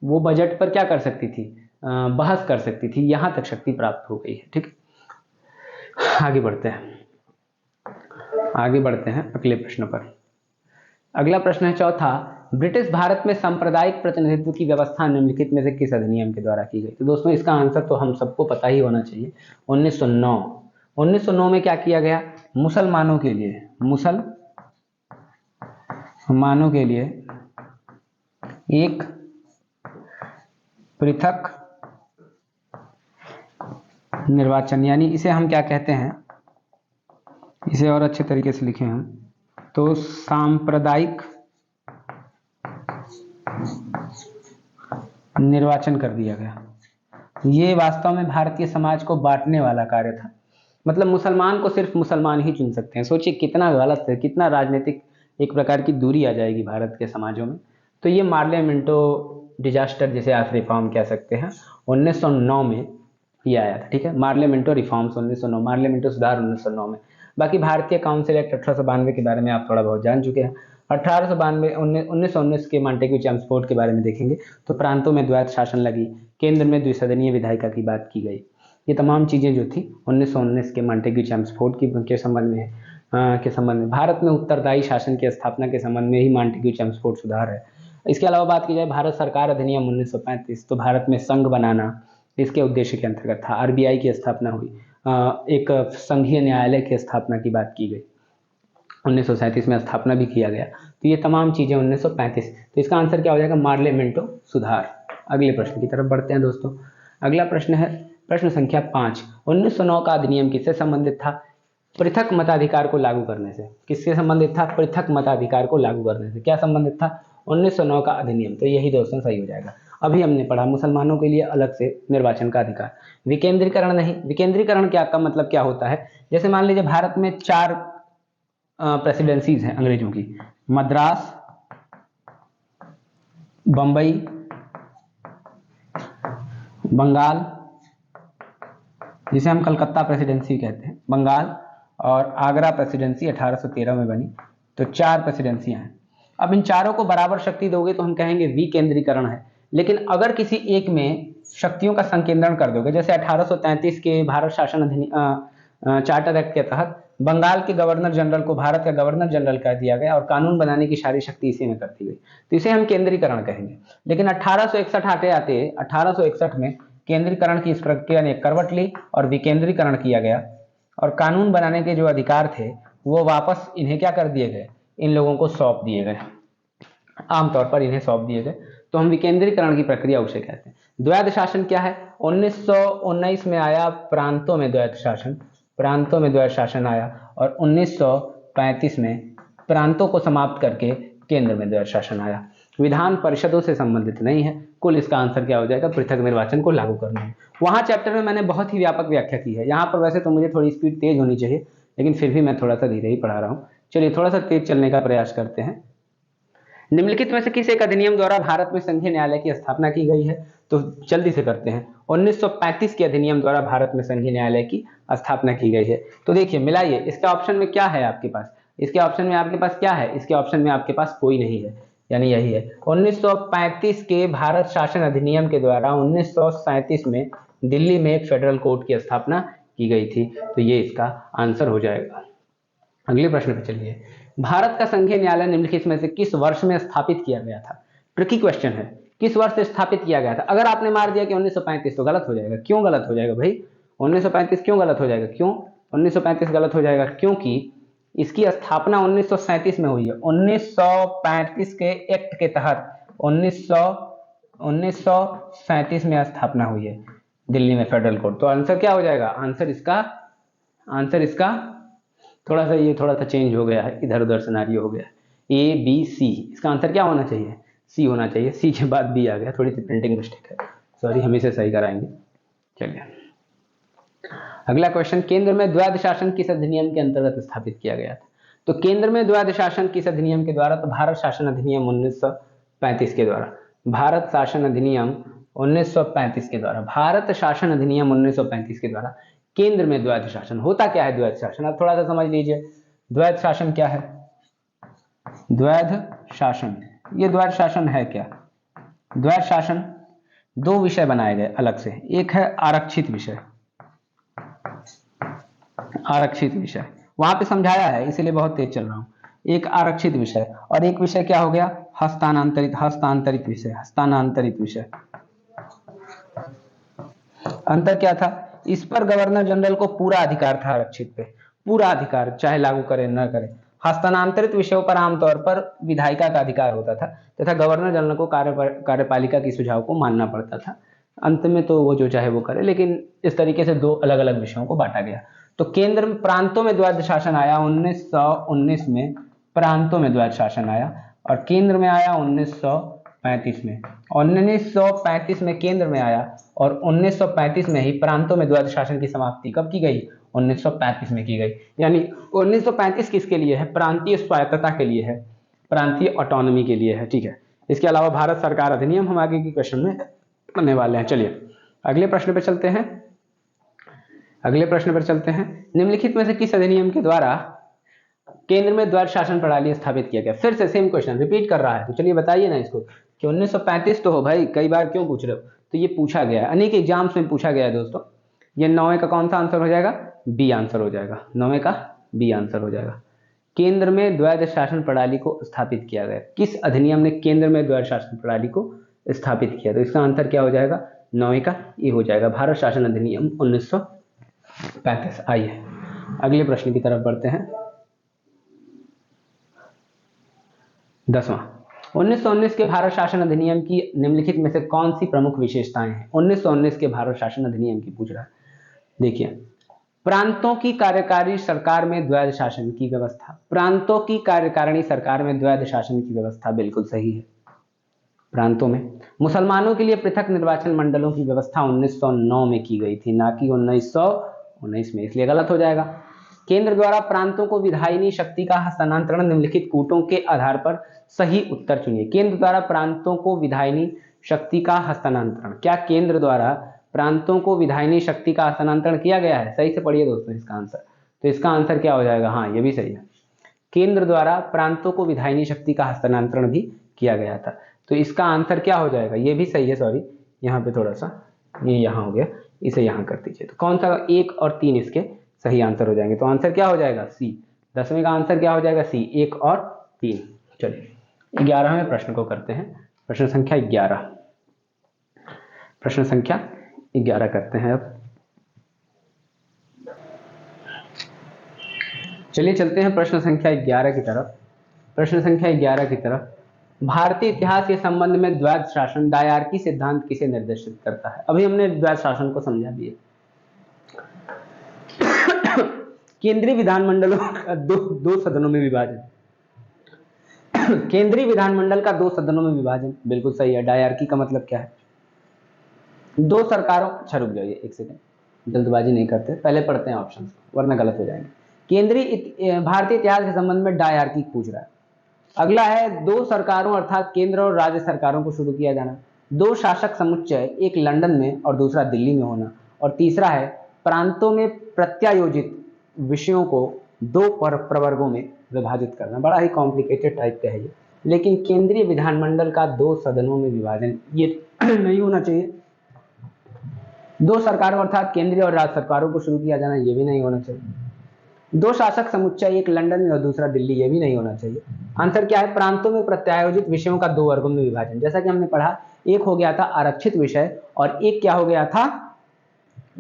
वो बजट पर क्या कर सकती थी? बहस कर सकती थी। यहां तक शक्ति प्राप्त हो गई है। ठीक, आगे बढ़ते हैं अगले प्रश्न पर। अगला प्रश्न है चौथा, ब्रिटिश भारत में सांप्रदायिक प्रतिनिधित्व की व्यवस्था निम्नलिखित में से किस अधिनियम के द्वारा की गई? तो दोस्तों इसका आंसर तो हम सबको पता ही होना चाहिए, 1909 में क्या किया गया? मुसलमानों के लिए एक पृथक निर्वाचन, यानी इसे हम क्या कहते हैं? इसे और अच्छे तरीके से लिखें हम तो सांप्रदायिक निर्वाचन कर दिया गया। ये वास्तव में भारतीय समाज को बांटने वाला कार्य था। मतलब मुसलमान को सिर्फ मुसलमान ही चुन सकते हैं। सोचिए कितना गलत है, कितना राजनीतिक एक प्रकार की दूरी आ जाएगी भारत के समाजों में। तो ये मार्ले मिंटो डिजास्टर जिसे आप रिफॉर्म कह सकते हैं 1909 में ये आया था। ठीक है, Morley Minto reforms 1909, Morley Minto सुधार 1909 में। बाकी भारतीय काउंसिल एक्ट 1892 के बारे में आप थोड़ा बहुत जान चुके हैं। 1892 1919 के मॉन्टेग्यू चेम्सफोर्ड के बारे में देखेंगे तो प्रांतों में द्वैत शासन लगी, केंद्र में द्विसदनीय विधायिका की बात की गई। ये तमाम चीज़ें जो थी 1919 के मॉन्टेग्यू चेम्सफोर्ड के संबंध में भारत में उत्तरदायी शासन की स्थापना के संबंध में ही मॉन्टेग्यू चेम्सफोर्ड सुधार है। इसके अलावा बात की जाए भारत सरकार अधिनियम 1935, तो भारत में संघ बनाना इसके उद्देश्य के अंतर्गत था। आरबीआई की स्थापना हुई, एक संघीय न्यायालय की स्थापना की बात की गई, 1937 में स्थापना भी किया गया। तो ये तमाम चीज़ें 1935। तो इसका आंसर क्या हो जाएगा? मार्ले मिंटो सुधार। अगले प्रश्न की तरफ बढ़ते हैं दोस्तों। अगला प्रश्न है प्रश्न संख्या 5। 1909 का अधिनियम किससे संबंधित था? पृथक मताधिकार को लागू करने से। किससे संबंधित था? पृथक मताधिकार को लागू करने से। क्या संबंधित था? 1909 का अधिनियम। तो यही दोस्तों सही हो जाएगा। अभी हमने पढ़ा मुसलमानों के लिए अलग से निर्वाचन का अधिकार। विकेंद्रीकरण नहीं। विकेंद्रीकरण क्या का मतलब क्या होता है? जैसे मान लीजिए भारत में 4 प्रेसिडेंसीज हैं अंग्रेजों की, मद्रास, बंबई, बंगाल, जिसे हम कलकत्ता प्रेसिडेंसी कहते हैं, बंगाल, और आगरा प्रेसिडेंसी 1813 में बनी। तो 4 प्रेसिडेंसियां हैं। अब इन चारों को बराबर शक्ति दोगे तो हम कहेंगे विकेंद्रीकरण है। लेकिन अगर किसी एक में शक्तियों का संकेंद्रण कर दोगे, जैसे 1833 के भारत शासन अधिनियम चार्टर एक्ट के तहत बंगाल के गवर्नर जनरल को भारत का गवर्नर जनरल कर दिया गया और कानून बनाने की सारी शक्ति इसी में कर दी गई, तो इसे हम केंद्रीकरण कहेंगे। लेकिन 1861 आते आते 1861 में केंद्रीकरण की इस प्रक्रिया ने करवट ली और विकेंद्रीकरण किया गया, और कानून बनाने के जो अधिकार थे वो वापस इन्हें क्या कर दिए गए? इन लोगों को सौंप दिए गए, आमतौर पर इन्हें सौंप दिए गए। तो हम विकेंद्रीकरण की प्रक्रिया उसे कहते हैं। द्वैध शासन क्या है? 1919 में आया प्रांतों में द्वैध शासन, प्रांतों में द्वैध शासन आया, और 1935 में प्रांतों को समाप्त करके केंद्र में द्वैध शासन आया। विधान परिषदों से संबंधित नहीं है। कुल इसका आंसर क्या हो जाएगा? पृथक निर्वाचन को लागू करना है। वहां चैप्टर में मैंने बहुत ही व्यापक व्याख्या की है। यहाँ पर वैसे तो मुझे थोड़ी स्पीड तेज होनी चाहिए, लेकिन फिर भी मैं थोड़ा सा धीरे ही पढ़ा रहा हूँ। चलिए थोड़ा सा तेज चलने का प्रयास करते हैं। निम्नलिखित में से किस एक अधिनियम द्वारा भारत में संघीय न्यायालय की स्थापना की गई है? तो जल्दी से करते हैं। 1935 के अधिनियम द्वारा भारत में संघीय न्यायालय की स्थापना की गई है। तो देखिए मिलाइए, इसका ऑप्शन में क्या है आपके पास? इसके ऑप्शन में आपके पास क्या है? इसके ऑप्शन में आपके पास कोई नहीं है, यानी यही है। 1935 के भारत शासन अधिनियम के द्वारा 1937 में दिल्ली में एक फेडरल कोर्ट की स्थापना की गई थी। तो ये इसका आंसर हो जाएगा। अगले प्रश्न पे चलिए। भारत का संघीय न्यायालय निम्नलिखित में से किस वर्ष में स्थापित किया गया था? ट्रिकी क्वेश्चन है, किस वर्ष से स्थापित किया गया था? अगर आपने मार दिया कि 1935 तो गलत हो जाएगा। क्यों गलत हो जाएगा भाई? 1935 क्यों गलत हो जाएगा? क्यों 1935 गलत हो जाएगा? क्योंकि इसकी स्थापना 1937 में हुई है। 1935 के एक्ट के तहत 1937 में स्थापना हुई है दिल्ली में फेडरल कोर्ट। तो आंसर क्या हो जाएगा? आंसर इसका थोड़ा सा चेंज हो गया है, इधर उधर सिनारियो हो गया। ए बी सी, इसका आंसर क्या होना चाहिए? सी होना चाहिए। सी के बाद बी आ गया, थोड़ी सी प्रिंटिंग मिस्टेक है, सॉरी, हम इसे सही कराएंगे। चलिए अगला क्वेश्चन, केंद्र में द्वैध शासन किस अधिनियम के अंतर्गत स्थापित किया गया था? तो केंद्र में द्वैध शासन किस अधिनियम के द्वारा? तो भारत शासन अधिनियम 1935 के द्वारा। भारत शासन अधिनियम 1935 के द्वारा, भारत शासन अधिनियम 1935 के द्वारा केंद्र में द्वैध शासन। होता क्या है द्वैध शासन? आप थोड़ा सा समझ लीजिए। द्वैध शासन क्या है? द्वैध शासन, ये द्वैध शासन है क्या? द्वैध शासन 2 विषय बनाए गए अलग से। एक है आरक्षित विषय, आरक्षित विषय वहां पे समझाया है, इसीलिए बहुत तेज चल रहा हूं। एक आरक्षित विषय, और एक विषय क्या हो गया? हस्तांतरित विषय, हस्तांतरित विषय। अंतर क्या था? इस पर गवर्नर जनरल को पूरा अधिकार था, आरक्षित पे पूरा अधिकार, चाहे लागू करे न करे। हस्तांतरित विषयों पर आमतौर पर विधायिका का अधिकार होता था तथा गवर्नर जनरल को कार्यपालिका की सुझाव को मानना पड़ता था। अंत में तो वो जो चाहे वो करे, लेकिन इस तरीके से 2 अलग अलग विषयों को बांटा गया। तो केंद्र में प्रांतों में द्वैध शासन आया 1919 में, प्रांतों में द्वैध शासन आया, और केंद्र में आया 1935 में। 1935 में केंद्र में आया और 1935 में ही प्रांतों में द्वैध शासन की समाप्ति कब की गई? 1935 में की गई। यानी 1935 किसके लिए है? प्रांतीय स्वायत्तता के लिए है, प्रांतीय ऑटोनॉमी के लिए है। ठीक है, इसके अलावा भारत सरकार अधिनियम हम आगे की क्वेश्चन में पढ़ने वाले हैं। चलिए अगले प्रश्न पर चलते हैं। अगले प्रश्न पर चलते हैं। निम्नलिखित में से किस अधिनियम के द्वारा केंद्र में द्वैध शासन प्रणाली स्थापित किया गया? फिर से सेम क्वेश्चन रिपीट कर रहा है, तो चलिए बताइए ना इसको कि 1935 तो हो भाई, कई बार क्यों पूछ रहे हो? तो ये पूछा गया है, अनेक एग्जाम्स में पूछा गया है दोस्तों। ये 9वें का कौन सा आंसर हो जाएगा? बी आंसर हो जाएगा। 9वें का बी आंसर हो जाएगा। केंद्र में द्वैध शासन प्रणाली को स्थापित किया गया। किस अधिनियम ने केंद्र में द्वैध शासन प्रणाली को स्थापित किया? तो इसका आंसर क्या हो जाएगा? 9वें का ए हो जाएगा, भारत शासन अधिनियम 1935। आइए अगले प्रश्न की तरफ बढ़ते हैं। 10वां, 1919 के भारत शासन अधिनियम की निम्नलिखित में से कौन सी प्रमुख विशेषताएं हैं? 1919 के भारत शासन अधिनियम की पूछ रहा है। देखिए, प्रांतों की कार्यकारी सरकार में द्वैध शासन की व्यवस्था। प्रांतों की कार्यकारिणी सरकार में द्वैध शासन की व्यवस्था बिल्कुल सही है। प्रांतों में मुसलमानों के लिए पृथक निर्वाचन मंडलों की व्यवस्था 1909 में की गई थी, ना कि 1919 में, इसलिए गलत हो जाएगा। केंद्र द्वारा प्रांतों को विधायिनी शक्ति का हस्तांतरण निम्नलिखित कूटों के आधार पर सही उत्तर चुनिए। केंद्र द्वारा प्रांतों को विधायिनी शक्ति का हस्तांतरण, क्या केंद्र द्वारा प्रांतों को विधायिनी शक्ति का हस्तांतरण किया गया है? सही से पढ़िए दोस्तों इसका आंसर। तो इसका आंसर क्या हो जाएगा? हाँ, ये भी सही है, केंद्र द्वारा प्रांतों को विधायिनी शक्ति का हस्तांतरण भी किया गया था। तो इसका आंसर क्या हो जाएगा? ये भी सही है, सॉरी यहाँ पे थोड़ा सा ये यहाँ हो गया, इसे यहाँ कर दीजिए। तो कौन सा? 1 और 3 इसके सही आंसर हो जाएंगे। तो आंसर क्या हो जाएगा? सी। 10वें का आंसर क्या हो जाएगा? सी, 1 और 3। चलिए 11वें प्रश्न को करते हैं। प्रश्न संख्या 11, प्रश्न संख्या 11 करते हैं अब। चलिए चलते हैं प्रश्न संख्या 11 की तरफ। प्रश्न संख्या 11 की तरफ, भारतीय इतिहास के संबंध में द्वैध शासन डायरकी सिद्धांत किसे निर्देशित करता है? अभी हमने द्वैध शासन को समझा दिए। केंद्रीय विधानमंडलों का दो सदनों में विभाजन। केंद्रीय विधानमंडल का 2 सदनों में विभाजन बिल्कुल सही है। डायरकी का मतलब क्या है? 2 सरकारों, अच्छा रुक जाइए एक सेकंड, जल्दबाजी नहीं करते, पहले पढ़ते हैं ऑप्शंस वरना गलत हो जाएंगे। केंद्रीय भारतीय इतिहास के संबंध में डायरकी पूछ रहा है। अगला है 2 सरकारों अर्थात केंद्र और राज्य सरकारों को शुरू किया जाना। 2 शासक समुच्चय, एक लंदन में और दूसरा दिल्ली में होना। और तीसरा है प्रांतों में प्रत्यायोजित विषयों को 2 प्रवर्गों में विभाजित करना। बड़ा ही कॉम्प्लिकेटेड टाइप का है ये, लेकिन केंद्रीय विधानमंडल का 2 सदनों में विभाजन ये नहीं होना चाहिए। 2 सरकारों अर्थात केंद्रीय और राज्य सरकारों को शुरू किया जाना, ये भी नहीं होना चाहिए। 2 शासक समुच्चय, एक लंदन में और दूसरा दिल्ली, ये भी नहीं होना चाहिए। आंसर क्या है? प्रांतों में प्रत्यायोजित विषयों का 2 वर्गों में विभाजन। जैसा कि हमने पढ़ा, एक हो गया था आरक्षित विषय और एक क्या हो गया था?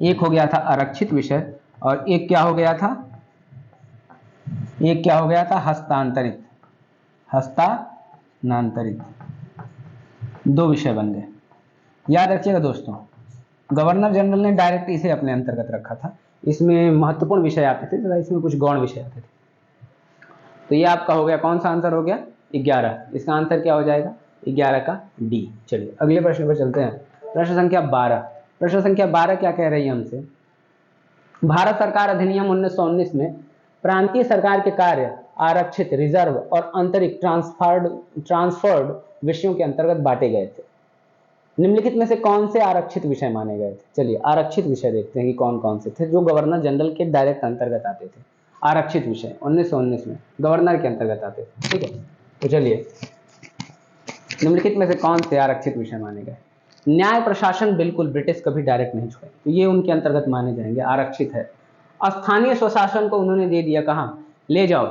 एक हो गया था आरक्षित विषय और एक क्या हो गया था? एक क्या हो गया था? हस्तांतरित। हस्तांतरित 2 विषय बन गए। याद रखिएगा दोस्तों, गवर्नर जनरल ने डायरेक्ट इसे अपने अंतर्गत रखा था। इसमें महत्वपूर्ण विषय आते थे तथा इसमें कुछ गौण विषय आते थे। तो ये आपका हो गया, कौन सा आंसर हो गया? 11। इसका आंसर क्या हो जाएगा? 11 का डी। चलिए अगले प्रश्न पर चलते हैं। प्रश्न संख्या 12। प्रश्न संख्या 12 क्या कह रही है हमसे? भारत सरकार अधिनियम 1919 में प्रांतीय सरकार के कार्य आरक्षित, रिजर्व और आंतरिक ट्रांसफर्ड विषयों के अंतर्गत बांटे गए थे। निम्नलिखित में से कौन से आरक्षित विषय माने गए थे? चलिए आरक्षित विषय देखते हैं कि कौन कौन से थे जो गवर्नर जनरल के डायरेक्ट अंतर्गत आते थे। आरक्षित विषय 1919 में गवर्नर के अंतर्गत आते थे। ठीक है, तो चलिए निम्नलिखित में से कौन से आरक्षित विषय माने गए? न्याय प्रशासन, बिल्कुल ब्रिटिश कभी डायरेक्ट नहीं छोड़े, तो ये उनके अंतर्गत माने जाएंगे, आरक्षित है। स्थानीय स्वशासन को उन्होंने दे दिया, कहाँ? ले जाओ,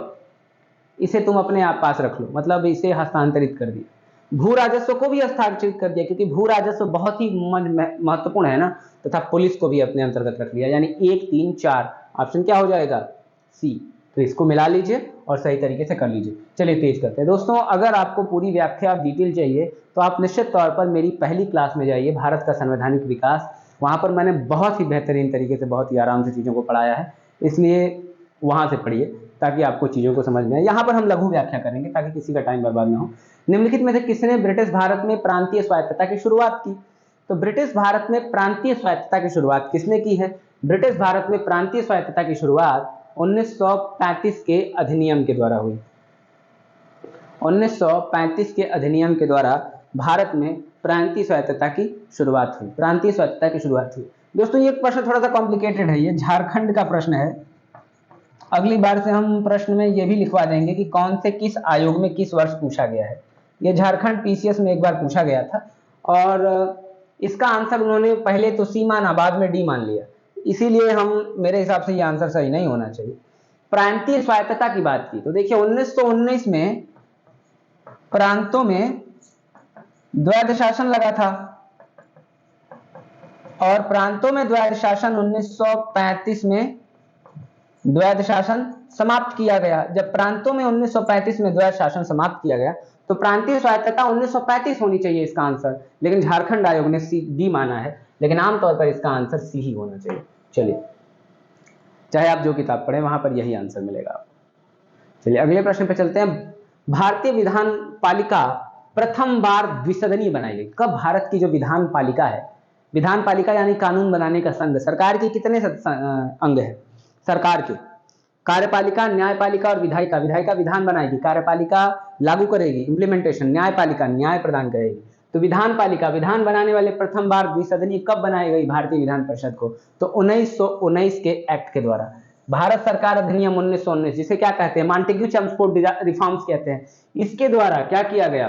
इसे तुम अपने आप पास रख लो, मतलब इसे हस्तांतरित कर दिया। भू राजस्व को भी हस्तांतरित कर दिया, क्योंकि भू राजस्व बहुत ही महत्वपूर्ण है ना, तथा पुलिस को भी अपने अंतर्गत रख लिया। यानी 1, 3, 4 ऑप्शन क्या हो जाएगा? सी। तो इसको मिला लीजिए और सही तरीके से कर लीजिए। चलिए तेज करते हैं दोस्तों। अगर आपको पूरी व्याख्या डिटेल चाहिए तो आप निश्चित तौर पर मेरी पहली क्लास में जाइए, भारत का संवैधानिक विकास। वहां पर मैंने बहुत ही बेहतरीन तरीके से, बहुत ही आराम से चीज़ों को पढ़ाया है। इसलिए वहां से पढ़िए ताकि आपको चीजों को समझ में आए। यहाँ पर हम लघु व्याख्या करेंगे ताकि किसी का टाइम बर्बाद ना हो। निम्नलिखित में से किसने ब्रिटिश भारत में प्रांतीय स्वायत्तता की शुरुआत की? तो ब्रिटिश भारत में प्रांतीय स्वायत्तता की शुरुआत किसने की है? ब्रिटिश भारत में प्रांतीय स्वायत्तता की शुरुआत 1935 के अधिनियम के द्वारा हुई। 1935 के अधिनियम के द्वारा भारत में प्रांतीय स्वायत्तता की शुरुआत हुई। प्रांतीय स्वायत्तता की शुरुआत हुई। दोस्तों ये प्रश्न थोड़ा सा कॉम्प्लिकेटेड है, ये झारखंड का प्रश्न है। अगली बार से हम प्रश्न में ये भी लिखवा देंगे कि कौन से किस आयोग में किस वर्ष पूछा गया है। ये झारखंड पीसीएस में एक बार पूछा गया था और इसका आंसर उन्होंने पहले तो सी माना, बाद में डी मान लिया, इसीलिए हम मेरे हिसाब से ये आंसर सही नहीं होना चाहिए। प्रांतीय स्वायत्तता की बात की तो देखिए 1919 में प्रांतों में द्वैध शासन लगा था और प्रांतों में द्वैध शासन 1935 में द्वैध शासन समाप्त किया गया। जब प्रांतों में 1935 में द्वैध शासन समाप्त किया गया तो प्रांतीय स्वायत्तता 1935 होनी चाहिए इसका आंसर, लेकिन झारखंड आयोग ने सी डी माना है, लेकिन आमतौर पर इसका आंसर सी ही होना चाहिए। चलिए, चाहे आप जो किताब पढ़ें वहां पर यही आंसर मिलेगा आपको। चलिए अगले प्रश्न पे चलते हैं। भारतीय विधान पालिका प्रथम बार द्विसदनीय बनाई गई कब? भारत की जो विधान पालिका है, विधान पालिका यानी कानून बनाने का संघ, सरकार के कितने अंग है? सरकार के कार्यपालिका, न्यायपालिका और विधायिका। विधायिका विधान बनाएगी, कार्यपालिका लागू करेगी, इंप्लीमेंटेशन, न्यायपालिका न्याय प्रदान करेगी। तो विधान पालिका विधान बनाने वाले प्रथम बार द्विसदनीय कब बनाई गई भारतीय विधान परिषद को? तो 1919 के एक्ट के द्वारा। भारत सरकार अधिनियम 1919 जिसे क्या कहते हैं? मॉन्टेग्यू चेम्सफोर्ड रिफॉर्म्स कहते हैं। इसके द्वारा क्या किया गया?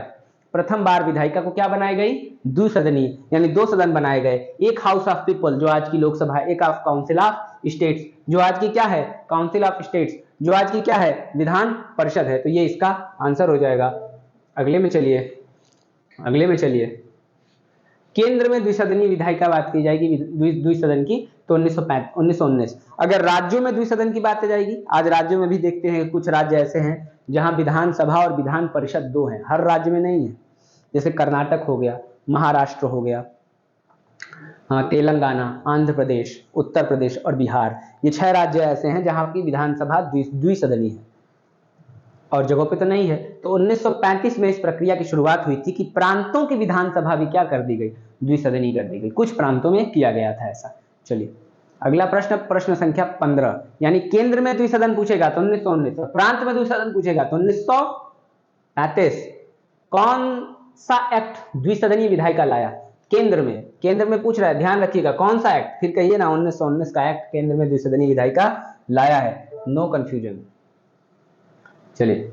प्रथम बार विधायिका को क्या बनाई गई? द्विसदनीय, यानी 2 सदन बनाए गए, एक हाउस ऑफ पीपल जो आज की लोकसभा, एक ऑफ काउंसिल ऑफ स्टेट्स जो आज की क्या है? काउंसिल ऑफ स्टेट्स जो आज की क्या है? विधान परिषद है। तो ये इसका आंसर हो जाएगा। अगले में चलिए केंद्र में द्विसदनीय विधायिका बात की जाएगी द्विसदन की तो 1919। अगर राज्यों में द्विसदन की बात जाएगी, आज राज्यों में भी देखते हैं कुछ राज्य ऐसे हैं जहां विधानसभा और विधान परिषद 2 हैं, हर राज्य में नहीं है। जैसे कर्नाटक हो गया, महाराष्ट्र हो गया, तेलंगाना, आंध्र प्रदेश, उत्तर प्रदेश और बिहार, ये 6 राज्य ऐसे हैं जहां की विधानसभा द्विसदनीय है और जगहों पे तो नहीं है। तो 1935 में इस प्रक्रिया की शुरुआत हुई थी कि प्रांतों की विधानसभा भी क्या कर दी गई? द्विसदनीय कर दी गई। कुछ प्रांतों में किया गया था ऐसा। चलिए अगला प्रश्न, प्रश्न संख्या 15, यानी केंद्र में द्विसदन पूछेगा तो 1919, प्रांत में द्विसदन पूछेगा तो 1935। कौन सा एक्ट द्विसदनीय विधायिका लाया? केंद्र में पूछ रहा है, ध्यान रखिएगा कौन सा एक्ट, फिर कहिए ना 1919 का एक्ट केंद्र में द्विसदनीय विधायिका लाया है, नो कंफ्यूजन। चलिए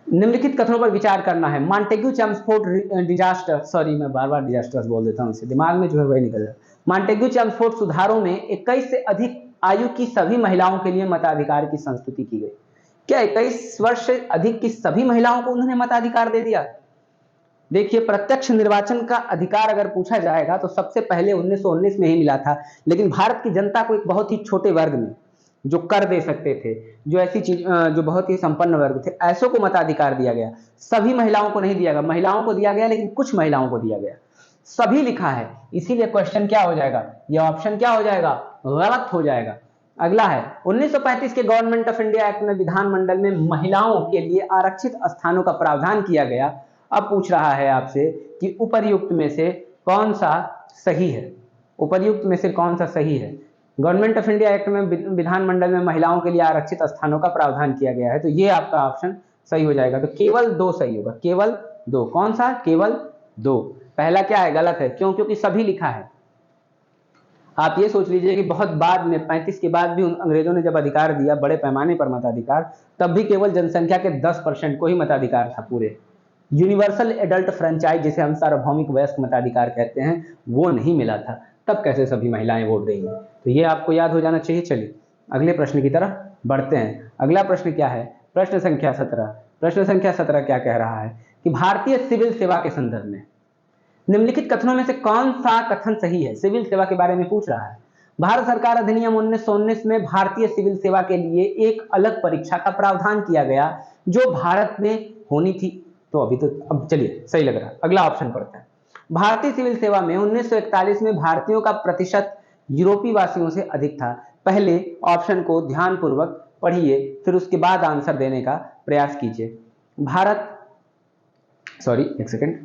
निम्नलिखित कथनों पर विचार करना है। मॉन्टेग्यू चेम्सफोर्ड डिजास्टर, सॉरी मैं बार-बार डिजास्टर्स बोल देता हूं, इससे दिमाग में जो है वही निकल जाता है। मॉन्टेग्यू चेम्सफोर्ड सुधारों में 21 से अधिक आयु की सभी महिलाओं के लिए मताधिकार की संस्तुति की गई। क्या 21 वर्ष से अधिक की सभी महिलाओं को उन्होंने मताधिकार दे दिया? देखिए प्रत्यक्ष निर्वाचन का अधिकार अगर पूछा जाएगा तो सबसे पहले 1919 में ही मिला था, लेकिन भारत की जनता को एक बहुत ही छोटे वर्ग में जो कर दे सकते थे, जो ऐसी चीज जो बहुत ही संपन्न वर्ग थे, ऐसों को मताधिकार दिया गया। सभी महिलाओं को नहीं दिया गया, महिलाओं को दिया गया लेकिन कुछ महिलाओं को दिया गया। सभी लिखा है, इसीलिए क्वेश्चन क्या हो जाएगा? यह ऑप्शन क्या हो जाएगा? गलत हो जाएगा। अगला है 1935 के गवर्नमेंट ऑफ इंडिया एक्ट में विधानमंडल में महिलाओं के लिए आरक्षित स्थानों का प्रावधान किया गया। अब पूछ रहा है आपसे कि उपर्युक्त में से कौन सा सही है? उपर्युक्त में से कौन सा सही है? गवर्नमेंट ऑफ इंडिया एक्ट में विधानमंडल में महिलाओं के लिए आरक्षित स्थानों का प्रावधान किया गया है, तो ये आपका ऑप्शन सही हो जाएगा। तो केवल 2 सही होगा, केवल 2। कौन सा? केवल 2। पहला क्या है? गलत है। क्यों? क्योंकि सभी लिखा है। आप ये सोच लीजिए कि बहुत बाद में 35 के बाद भी अंग्रेजों ने जब अधिकार दिया बड़े पैमाने पर मताधिकार, तब भी केवल जनसंख्या के 10% को ही मताधिकार था। पूरे यूनिवर्सल एडल्ट फ्रेंचाइज जिसे हम सार्वभौमिक वयस्क मताधिकार कहते हैं, वो नहीं मिला था। तब कैसे सभी महिलाएं वोट देंगी? तो ये आपको याद हो जाना चाहिए। चलिए अगले प्रश्न की तरफ बढ़ते हैं। अगला प्रश्न क्या है? प्रश्न संख्या 17। प्रश्न संख्या 17 क्या कह रहा है कि भारतीय सिविल सेवा के संदर्भ में निम्नलिखित कथनों में से कौन सा कथन सही है? सिविल सेवा के बारे में पूछ रहा है। भारत सरकार अधिनियम 1919 में भारतीय सिविल सेवा के लिए एक अलग परीक्षा का प्रावधान किया गया जो भारत में होनी थी। तो अब चलिए सही लग रहा है। अगला ऑप्शन पढ़ते हैं। भारतीय सिविल सेवा में 1941 में भारतीयों का प्रतिशत यूरोपीय वासियों से अधिक था। पहले ऑप्शन को ध्यानपूर्वक पढ़िए, फिर उसके बाद आंसर देने का प्रयास कीजिए। भारत, सॉरी एक सेकंड,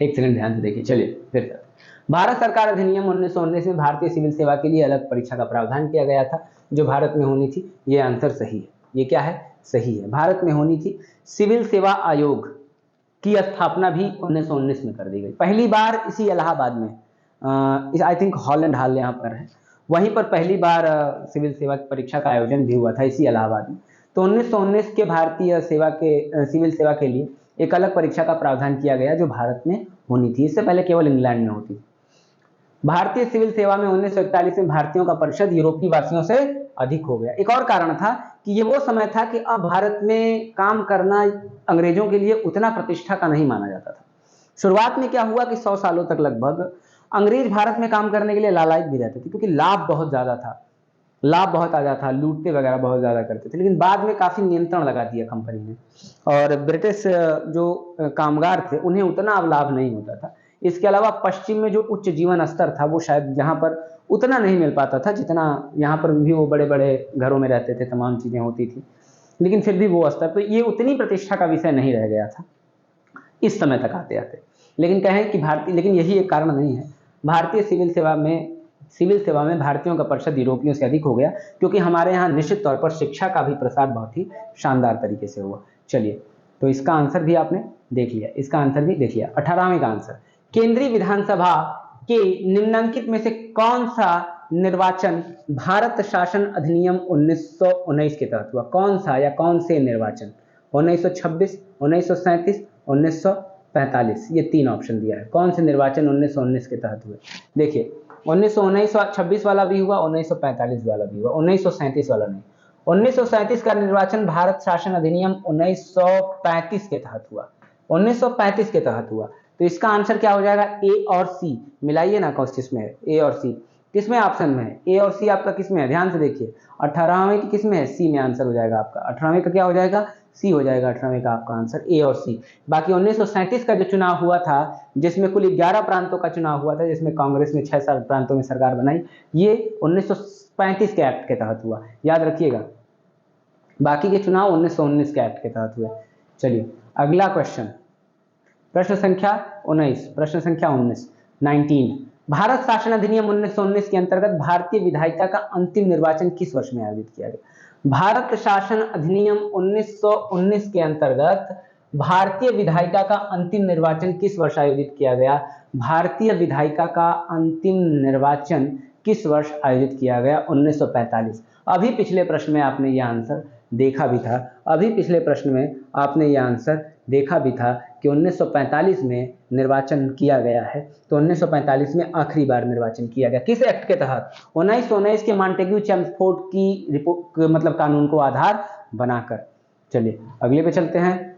एक सेकंड ध्यान से देखिए। चलिए फिर से। भारत सरकार अधिनियम 1919 में भारतीय सिविल सेवा के लिए अलग परीक्षा का प्रावधान किया गया था, जो भारत में होनी थी। ये आंसर सही है। ये क्या है? सही है, भारत में होनी थी। सिविल सेवा आयोग की स्थापना भी 1919 में कर दी गई। पहली बार इसी इलाहाबाद में, आई थिंक हॉलैंड हाल यहाँ पर है, वहीं पर पहली बार सिविल सेवा की परीक्षा का आयोजन भी हुआ था, इसी इलाहाबाद में। तो 1919 के भारतीय सेवा के सिविल सेवा के लिए एक अलग परीक्षा का प्रावधान किया गया, जो भारत में होनी थी। इससे पहले केवल इंग्लैंड में होती थी। भारतीय सिविल सेवा में 1941 में भारतीयों का प्रतिशत यूरोपीय वासियों से अधिक हो गया। एक और कारण था कि ये वो समय था कि अब भारत में काम करना अंग्रेजों के लिए उतना प्रतिष्ठा का नहीं माना जाता था। शुरुआत में क्या हुआ कि 100 सालों तक लगभग अंग्रेज भारत में काम करने के लिए लालायित भी रहते थे, क्योंकि लाभ बहुत ज्यादा था, लाभ बहुत आ जाता था, लूटते वगैरह बहुत ज्यादा करते थे। लेकिन बाद में काफी नियंत्रण लगा दिया कंपनी ने, और ब्रिटिश जो कामगार थे उन्हें उतना अब लाभ नहीं होता था। इसके अलावा पश्चिम में जो उच्च जीवन स्तर था वो शायद यहाँ पर उतना नहीं मिल पाता था जितना यहाँ पर भी। वो बड़े बड़े घरों में रहते थे, तमाम चीजें होती थी, लेकिन फिर भी वो स्तर, तो ये उतनी प्रतिष्ठा का विषय नहीं रह गया था इस समय तक आते आते। लेकिन कहें कि लेकिन यही एक कारण नहीं है। भारतीय सिविल सेवा में भारतीयों का प्रतिशत यूरोपियों से अधिक हो गया, क्योंकि हमारे यहाँ निश्चित तौर पर शिक्षा का भी प्रसार बहुत ही शानदार तरीके से हुआ। चलिए, तो इसका आंसर भी आपने देख लिया, इसका आंसर भी देख लिया। 18वें का आंसर, केंद्रीय विधानसभा के निम्नलिखित में से कौन सा निर्वाचन भारत शासन अधिनियम 1919 के तहत हुआ? कौन सा या कौन से निर्वाचन? 1926, 1937, 1945, ये 3 ऑप्शन दिया है। कौन से निर्वाचन 1919 के तहत हुए? देखिए, 1926 वाला भी हुआ, 1945 वाला भी हुआ, 1937 वाला नहीं। 1937 का निर्वाचन भारत शासन अधिनियम 1935 के तहत हुआ, 1935 के तहत हुआ। तो इसका आंसर क्या हो जाएगा? ए और सी मिलाइए ना, कौन किस में है? ए और सी किसमें ऑप्शन में है? ए और सी आपका किसमें है? ध्यान से देखिए। 18वें की किसमें है? सी में आंसर हो जाएगा आपका। 18वें का क्या हो जाएगा? सी हो जाएगा 18वें का आपका आंसर, ए और सी। बाकी 1937 का जो चुनाव हुआ था, जिसमें कुल 11 प्रांतों का चुनाव हुआ था, जिसमें कांग्रेस ने 6 प्रांतों में सरकार बनाई, ये 1935 के एक्ट के तहत हुआ, याद रखिएगा। बाकी के चुनाव 1919 के एक्ट के तहत हुए। चलिए अगला क्वेश्चन, प्रश्न संख्या 19, प्रश्न संख्या 19। भारत शासन अधिनियम 1919 के अंतर्गत भारतीय विधायिका का अंतिम निर्वाचन किस वर्ष में आयोजित किया गया? भारत शासन अधिनियम 1919 के अंतर्गत भारतीय विधायिका का अंतिम निर्वाचन किस वर्ष आयोजित किया गया? भारतीय विधायिका का अंतिम निर्वाचन किस वर्ष आयोजित किया गया? 1945। अभी पिछले प्रश्न में आपने यह आंसर देखा भी था, अभी पिछले प्रश्न में आपने यह आंसर देखा भी था कि 1945 में निर्वाचन किया गया है। तो 1945 में आखिरी बार निर्वाचन किया गया, किस एक्ट के तहत? 1919 के मॉन्टेग्यू चेम्सफोर्ड की रिपोर्ट, मतलब कानून को आधार बनाकर। चलिए अगले पे चलते हैं।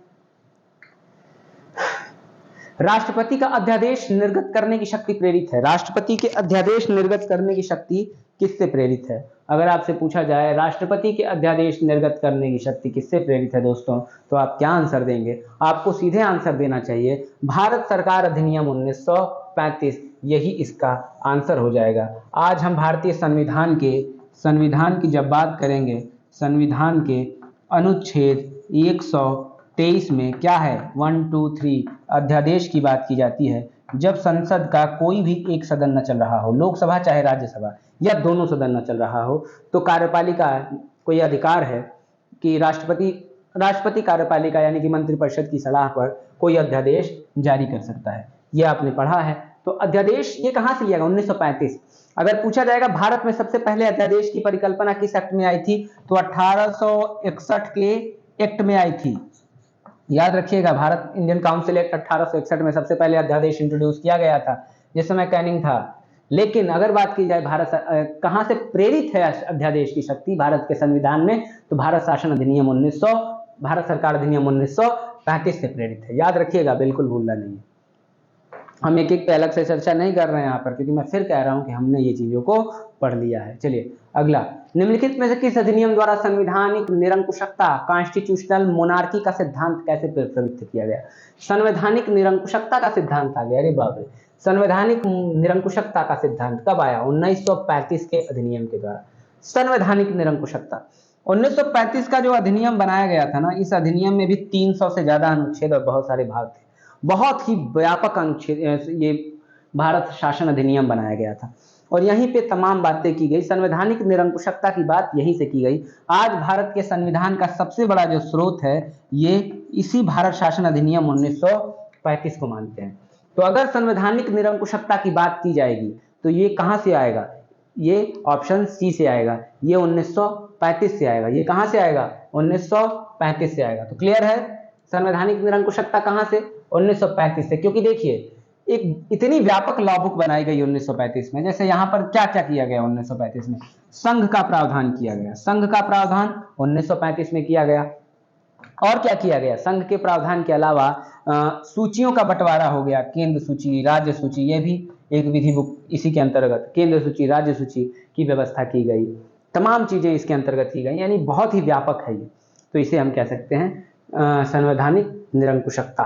राष्ट्रपति का अध्यादेश निर्गत करने की शक्ति प्रेरित है। राष्ट्रपति के अध्यादेश निर्गत करने की शक्ति किससे प्रेरित है? अगर आपसे पूछा जाए राष्ट्रपति के अध्यादेश निर्गत करने की शक्ति किससे प्रेरित है दोस्तों, तो आप क्या आंसर देंगे? आपको सीधे आंसर देना चाहिए भारत सरकार अधिनियम 1935, यही इसका आंसर हो जाएगा। आज हम भारतीय संविधान की जब बात करेंगे, संविधान के अनुच्छेद 123 में क्या है? 1, 2, 3 अध्यादेश की बात की जाती है। जब संसद का कोई भी एक सदन न चल रहा हो, लोकसभा चाहे राज्यसभा, या दोनों सदन न चल रहा हो, तो कार्यपालिका को यह अधिकार है कि राष्ट्रपति कार्यपालिका यानी कि मंत्रिपरिषद की सलाह पर कोई अध्यादेश जारी कर सकता है। यह आपने पढ़ा है। तो अध्यादेश ये कहां से लिया गया? 1935। अगर पूछा जाएगा भारत में सबसे पहले अध्यादेश की परिकल्पना किस एक्ट में आई थी, तो 1861 के एक्ट में आई थी। याद रखिएगा, भारत इंडियन काउंसिल एक्ट 1861 में सबसे पहले अध्यादेश इंट्रोड्यूस किया गया था, जिस समय कैनिंग था। लेकिन अगर बात की जाए भारत कहां से प्रेरित है अध्यादेश की शक्ति भारत के संविधान में, तो भारत शासन अधिनियम 1900, भारत सरकार अधिनियम 1935 से प्रेरित है। याद रखिएगा, बिल्कुल भूलना नहीं है। हम एक एक पे अलग से चर्चा नहीं कर रहे हैं यहाँ पर, क्योंकि मैं फिर कह रहा हूं कि हमने ये चीजों को पढ़ लिया है। चलिए अगला, निम्नलिखित में से किस अधिनियम द्वारा संवैधानिक निरंकुशता कॉन्स्टिट्यूशनल मोनार्की का सिद्धांत कैसे प्रवृत्त किया गया? संवैधानिक निरंकुशता का सिद्धांत आ गया, अरे बाप रे। संवैधानिक निरंकुशता का सिद्धांत कब आया? 1935 के अधिनियम के द्वारा। संवैधानिक निरंकुशता 1935 का जो अधिनियम बनाया गया था ना, इस अधिनियम में भी 300 से ज्यादा अनुच्छेद और बहुत सारे भाग थे। बहुत ही व्यापक अनुच्छेद ये भारत शासन अधिनियम बनाया गया था और यहीं पे तमाम बातें की गई। संवैधानिक निरंकुशता की बात यहीं से की गई। आज भारत के संविधान का सबसे बड़ा जो स्रोत है ये इसी भारत शासन अधिनियम 1935 को मानते हैं। तो अगर संवैधानिक निरंकुशता की बात की जाएगी तो ये कहां से आएगा? ये ऑप्शन सी से आएगा, ये 1935 से आएगा। ये कहां से आएगा? 1935 से आएगा। तो क्लियर है, संवैधानिक निरंकुशता कहां से? 1935 से। क्योंकि देखिए एक इतनी व्यापक लॉ बुक बनाई गई 1935 में। जैसे यहां पर क्या क्या किया गया 1935 में? संघ का प्रावधान किया गया, संघ का प्रावधान 1935 में किया गया। और क्या किया गया? संघ के प्रावधान के अलावा सूचियों का बंटवारा हो गया, केंद्र सूची, राज्य सूची, ये भी एक विधि बुक इसी के अंतर्गत, केंद्र सूची, राज्य सूची की व्यवस्था की गई। तमाम चीजें इसके अंतर्गत की गई, यानी बहुत ही व्यापक है ये। तो इसे हम कह सकते हैं संवैधानिक निरंकुशता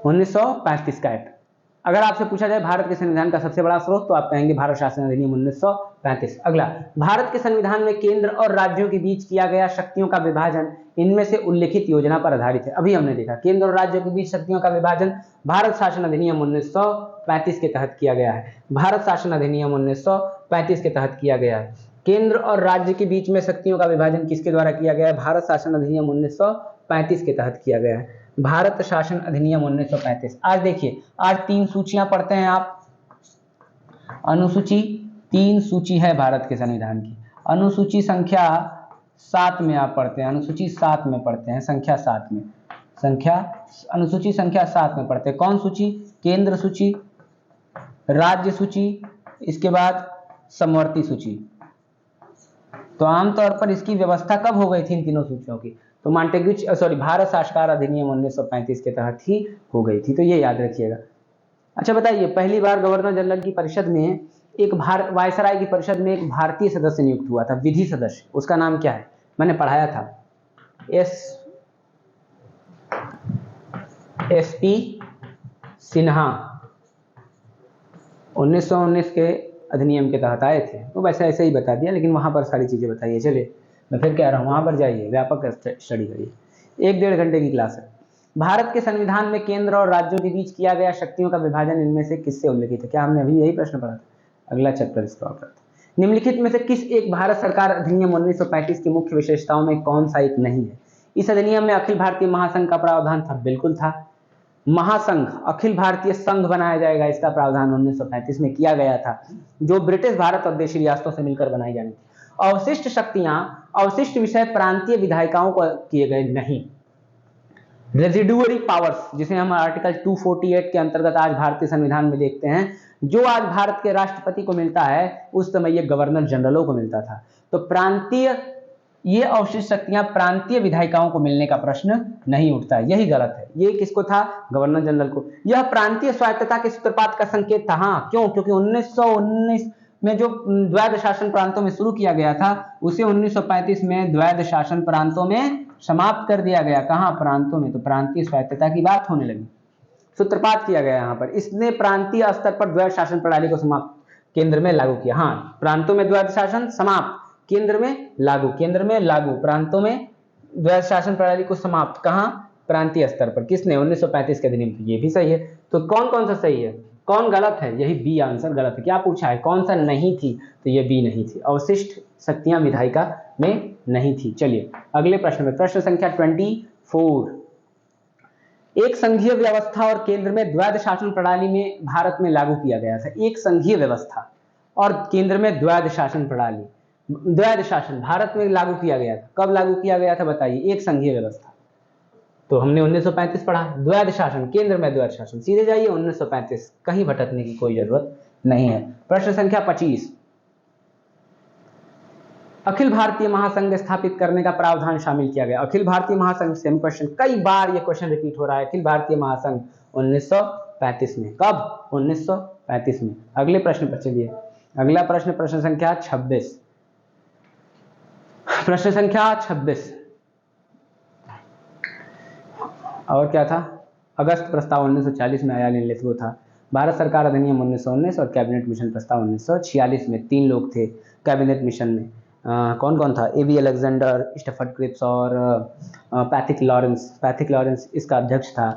1935 का एक्ट। अगर आपसे पूछा जाए भारत के संविधान का सबसे बड़ा स्रोत तो आप कहेंगे भारत शासन अधिनियम 1935। अगला, भारत के संविधान में केंद्र और राज्यों के बीच किया गया शक्तियों का विभाजन इनमें से उल्लिखित योजना पर आधारित है। अभी हमने देखा केंद्र और राज्यों के बीच शक्तियों का विभाजन भारत शासन अधिनियम 1935 के तहत किया गया है। भारत शासन अधिनियम 1935 के तहत किया गया है। केंद्र और राज्य के बीच में शक्तियों का विभाजन किसके द्वारा किया गया है? भारत शासन अधिनियम 1935 के तहत किया गया है। भारत शासन अधिनियम 1935। आज देखिए, आज 3 सूचियां पढ़ते हैं आप। अनुसूची 3 सूची है भारत के संविधान की। अनुसूची संख्या 7 में आप पढ़ते हैं, अनुसूची 7 में पढ़ते हैं, संख्या 7 में, अनुसूची संख्या 7 में पढ़ते हैं। कौन सूची? केंद्र सूची, राज्य सूची, इसके बाद समवर्ती सूची। तो आमतौर पर इसकी व्यवस्था कब हो गई थी इन तीनों सूचियों की? तो भारत शासकीय अधिनियम 1935 के तहत ही हो गई थी। तो ये याद रखिएगा। अच्छा बताइए, पहली बार गवर्नर जनरल की परिषद में वायसराय की परिषद में एक भारतीय सदस्य नियुक्त हुआ था, विधि सदस्य। उसका नाम क्या है? मैंने पढ़ाया था, SP सिन्हा। 1919 के अधिनियम के तहत आए थे। तो वैसे ऐसे ही बता दिया, लेकिन वहां पर सारी चीजें बताइए। चलिए मैं फिर कह रहा हूँ, वहां पर जाइए, व्यापक स्टडी करिए। 1-1.5 घंटे की क्लास है। भारत के संविधान में केंद्र और राज्यों के बीच किया गया शक्तियों का विभाजन इनमें से किससे उल्लिखित है? क्या हमने अभी यही प्रश्न पढ़ा था? अगला चैप्टर इसका होता है। निम्नलिखित में से किस एक भारत सरकार अधिनियम 1935 की मुख्य विशेषताओं में कौन सा एक नहीं है? इस अधिनियम में अखिल भारतीय महासंघ का प्रावधान था। बिल्कुल था। महासंघ, अखिल भारतीय संघ बनाया जाएगा, इसका प्रावधान 1935 में किया गया था, जो ब्रिटिश भारत और देशी रियासतों से मिलकर बनाई जानी थी। अवशिष्ट शक्तियां, अवशिष्ट विषय प्रांतीय विधायिकाओं को किए गए नहीं। रेजिडुअरी पावर्स, जिसे हम आर्टिकल 248 के अंतर्गत आज भारतीय संविधान में देखते हैं, जो आज भारत के राष्ट्रपति को मिलता है, उस समय ये गवर्नर जनरलों को मिलता था। तो ये अवशिष्ट शक्तियां प्रांतीय विधायिकाओं को मिलने का प्रश्न नहीं उठता। यही गलत है। ये किसको था? गवर्नर जनरल को। यह प्रांतीय स्वायत्तता के सूत्रपात का संकेत था। हाँ, क्यों? क्योंकि 1919 में जो द्वैध शासन प्रांतों में शुरू किया गया था, उसे 1935 में द्वैध शासन प्रांतों में समाप्त कर दिया गया। कहां? प्रांतों में। तो प्रांतीय स्वायत्तता की बात होने लगी, सूत्रपात किया गया यहाँ पर। इसने प्रांतीय स्तर पर द्वैध शासन प्रणाली को समाप्त, केंद्र में लागू किया। हाँ, प्रांतों में द्वैध शासन समाप्त, केंद्र में लागू, केंद्र में लागू, प्रांतों में द्वैध शासन प्रणाली को समाप्त। कहां? प्रांतीय स्तर पर। किसने? 1935 के अधिनियम। ये भी सही है। तो कौन कौन सा सही है, कौन गलत है? यही बी आंसर गलत है। क्या पूछा है? कौन सा नहीं थी? तो ये बी नहीं थी। अवशिष्ट शक्तियां विधायिका में नहीं थी। चलिए अगले प्रश्न में, प्रश्न संख्या 24। एक संघीय व्यवस्था और केंद्र में द्वैध शासन प्रणाली में भारत में लागू किया गया था। एक संघीय व्यवस्था और केंद्र में द्वैध शासन प्रणाली, द्वैध शासन भारत में लागू किया गया था। कब लागू किया गया था बताइए? एक संघीय व्यवस्था, तो हमने 1935 पढ़ा। द्वैध शासन, केंद्र में द्वैध शासन, सीधे जाइए 1935, कहीं भटकने की कोई जरूरत नहीं है। प्रश्न संख्या 25। अखिल भारतीय महासंघ स्थापित करने का प्रावधान शामिल किया गया। अखिल भारतीय महासंघ, सेम क्वेश्चन, कई बार ये क्वेश्चन रिपीट हो रहा है। अखिल भारतीय महासंघ 1935 में। कब? 1935 में। अगले प्रश्न पर चलिए। अगला प्रश्न, प्रश्न संख्या 26। प्रश्न संख्या 26 और क्या था? अगस्त प्रस्ताव 1940 में आया, वो था। भारत सरकार अधिनियम 1919 और कैबिनेट मिशन प्रस्ताव 1946 में 3 लोग थे कैबिनेट मिशन में। कौन कौन था? A.V. अलेक्जेंडर, स्टेफर्ड क्रिप्स और पैथिक लॉरेंस इसका अध्यक्ष था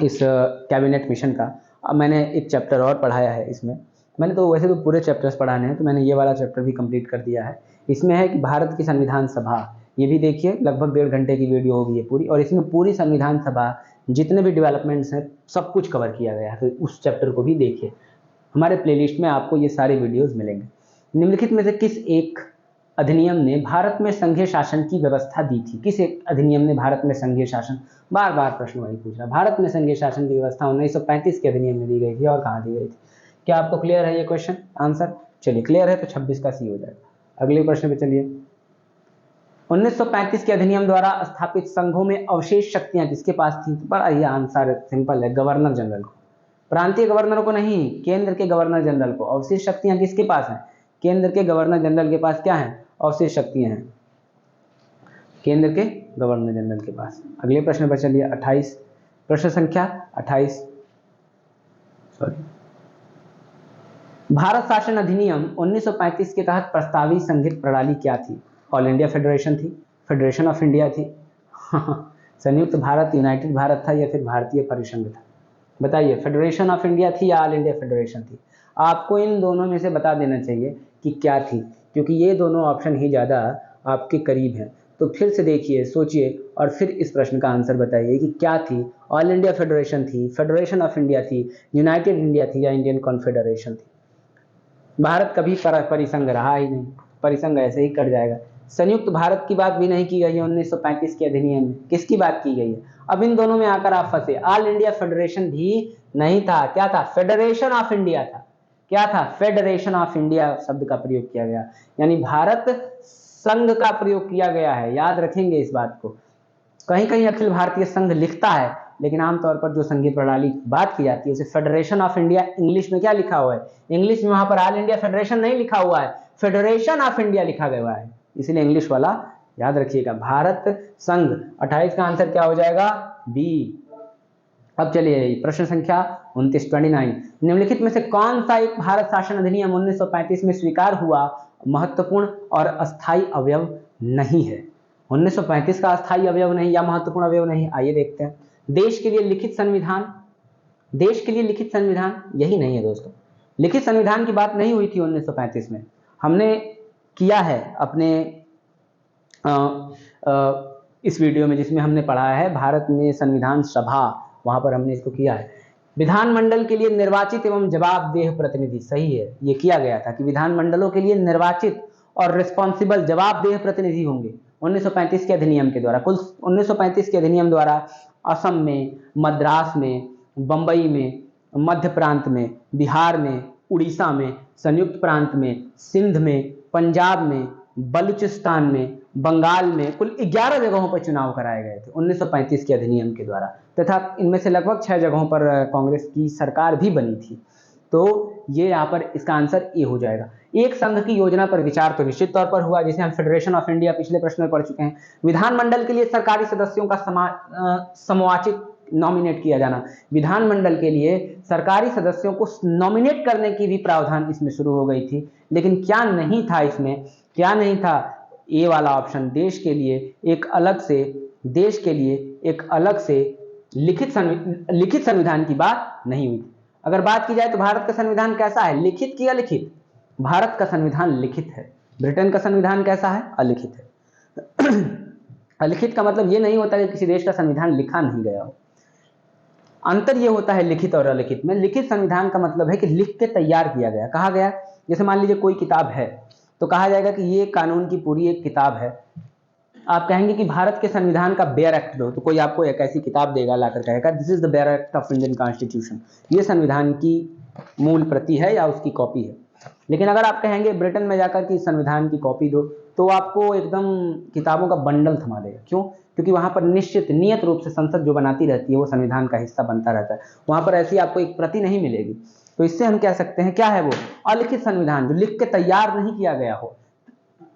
इस कैबिनेट मिशन का। अब मैंने एक चैप्टर और पढ़ाया है इसमें, मैंने तो वैसे तो पूरे चैप्टर्स पढ़ाने हैं, तो मैंने ये वाला चैप्टर भी कंप्लीट कर दिया है। इसमें है कि भारत की संविधान सभा, ये भी देखिए लगभग 1.5 घंटे की वीडियो होगी ये पूरी, और इसमें पूरी संविधान सभा जितने भी डेवलपमेंट्स हैं सब कुछ कवर किया गया है, तो उस चैप्टर को भी देखिए। हमारे प्लेलिस्ट में आपको ये सारे वीडियोस मिलेंगे। निम्नलिखित में से किस एक अधिनियम ने भारत में संघीय शासन की व्यवस्था दी थी? किस एक अधिनियम ने भारत में संघीय शासन, बार बार प्रश्न वही पूछ रहा, भारत में संघीय शासन की व्यवस्था 1935 के अधिनियम में दी गई थी और कहाँ दी गई थी? क्या आपको क्लियर है ये क्वेश्चन आंसर? चलिए क्लियर है तो 26 का सी हो जाएगा। अगले प्रश्न पे चलिए। 1935 के अधिनियम द्वारा स्थापित संघों में अवशेष शक्तियां किसके पास थी? तो बड़ा ये आंसर सिंपल है, गवर्नर जनरल को। प्रांतीय गवर्नर को नहीं, केंद्र के गवर्नर जनरल को। अवशेष शक्तियां किसके पास हैं? केंद्र के गवर्नर जनरल के पास क्या है? अवशेष शक्तियां हैं केंद्र के गवर्नर जनरल के पास। अगले प्रश्न पर चलिए 28, प्रश्न संख्या 28। भारत शासन अधिनियम 1935 के तहत प्रस्तावित संघित प्रणाली क्या थी? ऑल इंडिया फेडरेशन थी, फेडरेशन ऑफ इंडिया थी, संयुक्त भारत, यूनाइटेड भारत था, या फिर भारतीय परिसंघ था? बताइए, फेडरेशन ऑफ इंडिया थी या ऑल इंडिया फेडरेशन थी? आपको इन दोनों में से बता देना चाहिए कि क्या थी, क्योंकि ये दोनों ऑप्शन ही ज़्यादा आपके करीब हैं। तो फिर से देखिए, सोचिए और फिर इस प्रश्न का आंसर बताइए कि क्या थी? ऑल इंडिया फेडरेशन थी, फेडरेशन ऑफ इंडिया थी, यूनाइटेड इंडिया थी, या इंडियन कॉन्फेडरेशन थी? भारत कभी परिसंघ रहा ही नहीं, परिसंघ ऐसे ही कट जाएगा। संयुक्त भारत की बात भी नहीं की गई है 1935 के अधिनियम में, किसकी बात की गई है? अब इन दोनों में आकर आप फंसे। ऑल इंडिया फेडरेशन भी नहीं था, क्या था? फेडरेशन ऑफ इंडिया था। क्या था? फेडरेशन ऑफ इंडिया शब्द का प्रयोग किया गया, यानी भारत संघ का प्रयोग किया गया है। याद रखेंगे इस बात को। कहीं कहीं अखिल भारतीय संघ लिखता है, लेकिन आमतौर पर जो संघीय प्रणाली बात की जाती है उसे फेडरेशन ऑफ इंडिया, इंग्लिश में क्या लिखा हुआ है? इंग्लिश में वहां पर ऑल इंडिया फेडरेशन नहीं लिखा हुआ है, फेडरेशन ऑफ इंडिया लिखा गया है, इसलिए इंग्लिश वाला याद रखिएगा। भारत संघ, 28 का आंसर क्या हो जाएगा? बी। अब चलिए प्रश्न संख्या 29, 29। निम्नलिखित में से कौन सा एक भारत शासन अधिनियम 1935 में स्वीकार हुआ महत्वपूर्ण और अस्थायी अवयव नहीं है? 1935 का अस्थायी अवयव नहीं या महत्वपूर्ण अवयव नहीं, आइए देखते हैं। देश के लिए लिखित संविधान, देश के लिए लिखित संविधान यही नहीं है दोस्तों। लिखित संविधान की बात नहीं हुई थी 1935 में। हमने किया है अपने इस वीडियो में जिसमें हमने पढ़ा है भारत में संविधान सभा, वहां पर हमने इसको किया है। विधानमंडल के लिए निर्वाचित एवं जवाबदेह प्रतिनिधि, सही है, ये किया गया था कि विधानमंडलों के लिए निर्वाचित और रिस्पॉन्सिबल जवाबदेह प्रतिनिधि होंगे 1935 के अधिनियम के द्वारा। कुल 1935 के अधिनियम द्वारा असम में, मद्रास में, बंबई में, मध्य प्रांत में, बिहार में, उड़ीसा में, संयुक्त प्रांत में, सिंध में, पंजाब में, बलूचिस्तान में, बंगाल में कुल 11 जगहों पर चुनाव कराए गए थे 1935 के अधिनियम के द्वारा, तथा इनमें से लगभग 6 जगहों पर कांग्रेस की सरकार भी बनी थी। तो ये यहाँ पर इसका आंसर ए हो जाएगा। एक संघ की योजना पर विचार तो निश्चित तौर पर हुआ, जिसे हम फेडरेशन ऑफ इंडिया पिछले प्रश्न में पढ़ चुके हैं। विधानमंडल के लिए सरकारी सदस्यों का समवाचित नॉमिनेट किया जाना, विधानमंडल के लिए सरकारी सदस्यों को नॉमिनेट करने की भी प्रावधान इसमें शुरू हो गई थी। लेकिन क्या नहीं था इसमें? क्या नहीं था? ए वाला ऑप्शन, देश के लिए एक अलग से, देश के लिए एक अलग से लिखित संविधान की बात नहीं हुई। अगर बात की जाए तो भारत का संविधान कैसा है? लिखित की अलिखित? भारत का संविधान लिखित है। ब्रिटेन का संविधान कैसा है? अलिखित है। अलिखित का मतलब ये नहीं होता कि किसी देश का संविधान लिखा नहीं गया हो, अंतर ये होता है लिखित और अलिखित में। लिखित संविधान का मतलब है कि लिख के तैयार किया गया। कहा गया, जैसे मान लीजिए कोई किताब है तो कहा जाएगा कि ये कानून की पूरी एक किताब है। आप कहेंगे कि भारत के संविधान का बेयर एक्ट दो, तो कोई आपको एक ऐसी किताब देगा, लाकर कहेगा this is the bare act of Indian constitution, ये संविधान की मूल प्रति है या उसकी कॉपी है। लेकिन अगर आप कहेंगे ब्रिटेन में जाकर कि संविधान की कॉपी दो, तो आपको एकदम किताबों का बंडल थमा देगा। क्यों? क्योंकि वहां पर नियत रूप से संसद जो बनाती रहती है वो संविधान का हिस्सा बनता रहता है, वहां पर ऐसी आपको एक प्रति नहीं मिलेगी। तो इससे हम कह सकते हैं क्या है वो? अलिखित संविधान, जो लिख के तैयार नहीं किया गया हो।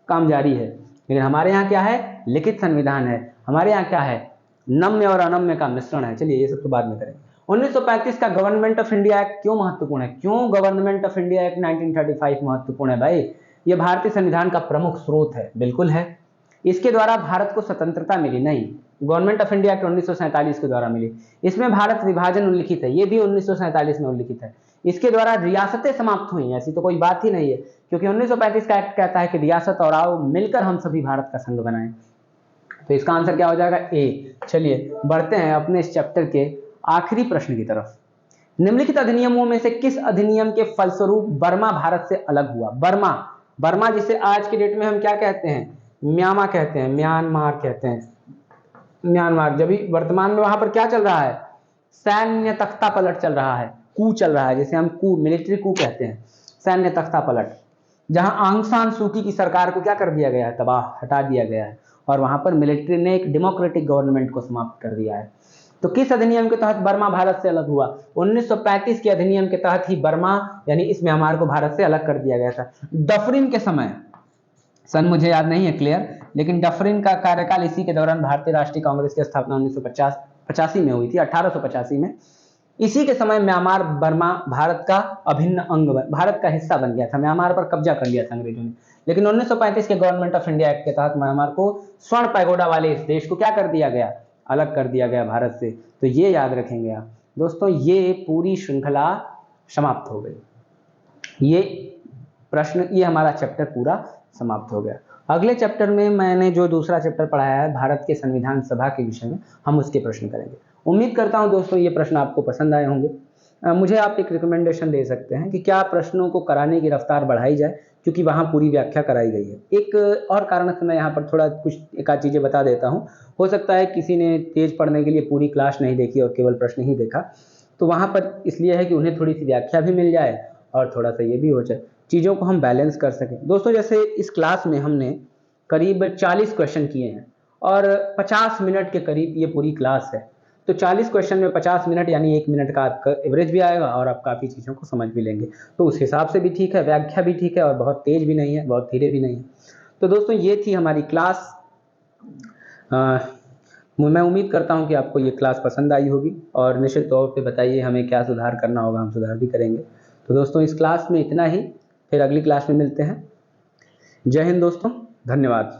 काम जारी है। लेकिन हमारे यहाँ क्या है? लिखित संविधान है। हमारे यहाँ क्या है? नम्य और अनम्य का मिश्रण है। चलिए ये सब तो बाद में करेंगे। 1935 का गवर्नमेंट ऑफ इंडिया एक्ट क्यों महत्वपूर्ण है? क्यों गवर्नमेंट ऑफ इंडिया एक्ट 1935 महत्वपूर्ण है भाई? ये भारतीय संविधान का प्रमुख स्रोत है। बिल्कुल है। इसके द्वारा भारत को स्वतंत्रता मिली? नहीं, गवर्नमेंट ऑफ इंडिया एक्ट 1947 के द्वारा मिली। इसमें भारत विभाजन उल्लिखित है, ये भी 1947 में उल्लिखित है। इसके द्वारा रियासतें समाप्त हुई, ऐसी तो कोई बात ही नहीं है, क्योंकि 1935 का एक्ट कहता है कि रियासत और आओ मिलकर हम सभी भारत का संघ बनाएं। तो इसका आंसर क्या हो जाएगा? ए। चलिए बढ़ते हैं अपने इस चैप्टर के आखिरी प्रश्न की तरफ। निम्नलिखित अधिनियमों में से किस अधिनियम के फलस्वरूप बर्मा भारत से अलग हुआ? बर्मा जिसे आज की डेट में हम क्या कहते हैं? म्यांमार कहते हैं, म्यांमार कहते हैं, म्यांमार। जब वर्तमान में वहां पर क्या चल रहा है? सैन्य तख्ता पलट चल रहा है, कू चल रहा है, जिसे हम कू, मिलिट्री कू कहते हैं, सैन्य तख्ता पलट, जहां आंग सान सूकी की सरकार को क्या कर दिया गया है? तबाह, हटा दिया गया है, और वहां पर मिलिट्री ने एक डेमोक्रेटिक गवर्नमेंट को समाप्त कर दिया है। तो किस अधिनियम के तहत बर्मा भारत से अलग हुआ? 1935 के अधिनियम के तहत ही बर्मा यानी इस म्यांमार को भारत से अलग कर दिया गया था। डफरिन के समय, सन मुझे याद नहीं है क्लियर, लेकिन डफरिन का कार्यकाल इसी के दौरान भारतीय राष्ट्रीय कांग्रेस की स्थापना 1985 में हुई थी, 1885 में। इसी के समय म्यांमार बर्मा भारत का अभिन्न अंग, भारत का हिस्सा बन गया था। म्यांमार पर कब्जा कर लिया था अंग्रेजों ने, लेकिन 1935 के गवर्नमेंट ऑफ इंडिया एक्ट के तहत म्यांमार को स्वर्ण पैगोडा वाले इस देश को क्या कर दिया गया? अलग कर दिया गया भारत से। तो ये याद रखेंगे आप दोस्तों। ये पूरी श्रृंखला समाप्त हो गई। ये प्रश्न, ये हमारा चैप्टर पूरा समाप्त हो गया। अगले चैप्टर में मैंने जो दूसरा चैप्टर पढ़ाया है भारत के संविधान सभा के विषय में, हम उसके प्रश्न करेंगे। उम्मीद करता हूं दोस्तों ये प्रश्न आपको पसंद आए होंगे। मुझे आप एक रिकमेंडेशन दे सकते हैं कि क्या प्रश्नों को कराने की रफ्तार बढ़ाई जाए, क्योंकि वहाँ पूरी व्याख्या कराई गई है। एक और कारण से मैं यहाँ पर थोड़ा कुछ एक आध चीज़ें बता देता हूँ। हो सकता है किसी ने तेज पढ़ने के लिए पूरी क्लास नहीं देखी और केवल प्रश्न ही देखा, तो वहाँ पर इसलिए है कि उन्हें थोड़ी सी व्याख्या भी मिल जाए और थोड़ा सा ये भी हो जाए, चीज़ों को हम बैलेंस कर सकें। दोस्तों जैसे इस क्लास में हमने करीब 40 क्वेश्चन किए हैं और 50 मिनट के करीब ये पूरी क्लास है, तो 40 क्वेश्चन में 50 मिनट यानी 1 मिनट का आपका एवरेज भी आएगा और आप काफ़ी चीज़ों को समझ भी लेंगे। तो उस हिसाब से भी ठीक है, व्याख्या भी ठीक है और बहुत तेज भी नहीं है, बहुत धीरे भी नहीं है। तो दोस्तों ये थी हमारी क्लास। मैं उम्मीद करता हूँ कि आपको ये क्लास पसंद आई होगी और निश्चित तौर पे बताइए हमें क्या सुधार करना होगा, हम सुधार भी करेंगे। तो दोस्तों इस क्लास में इतना ही, फिर अगली क्लास में मिलते हैं। जय हिंद दोस्तों, धन्यवाद।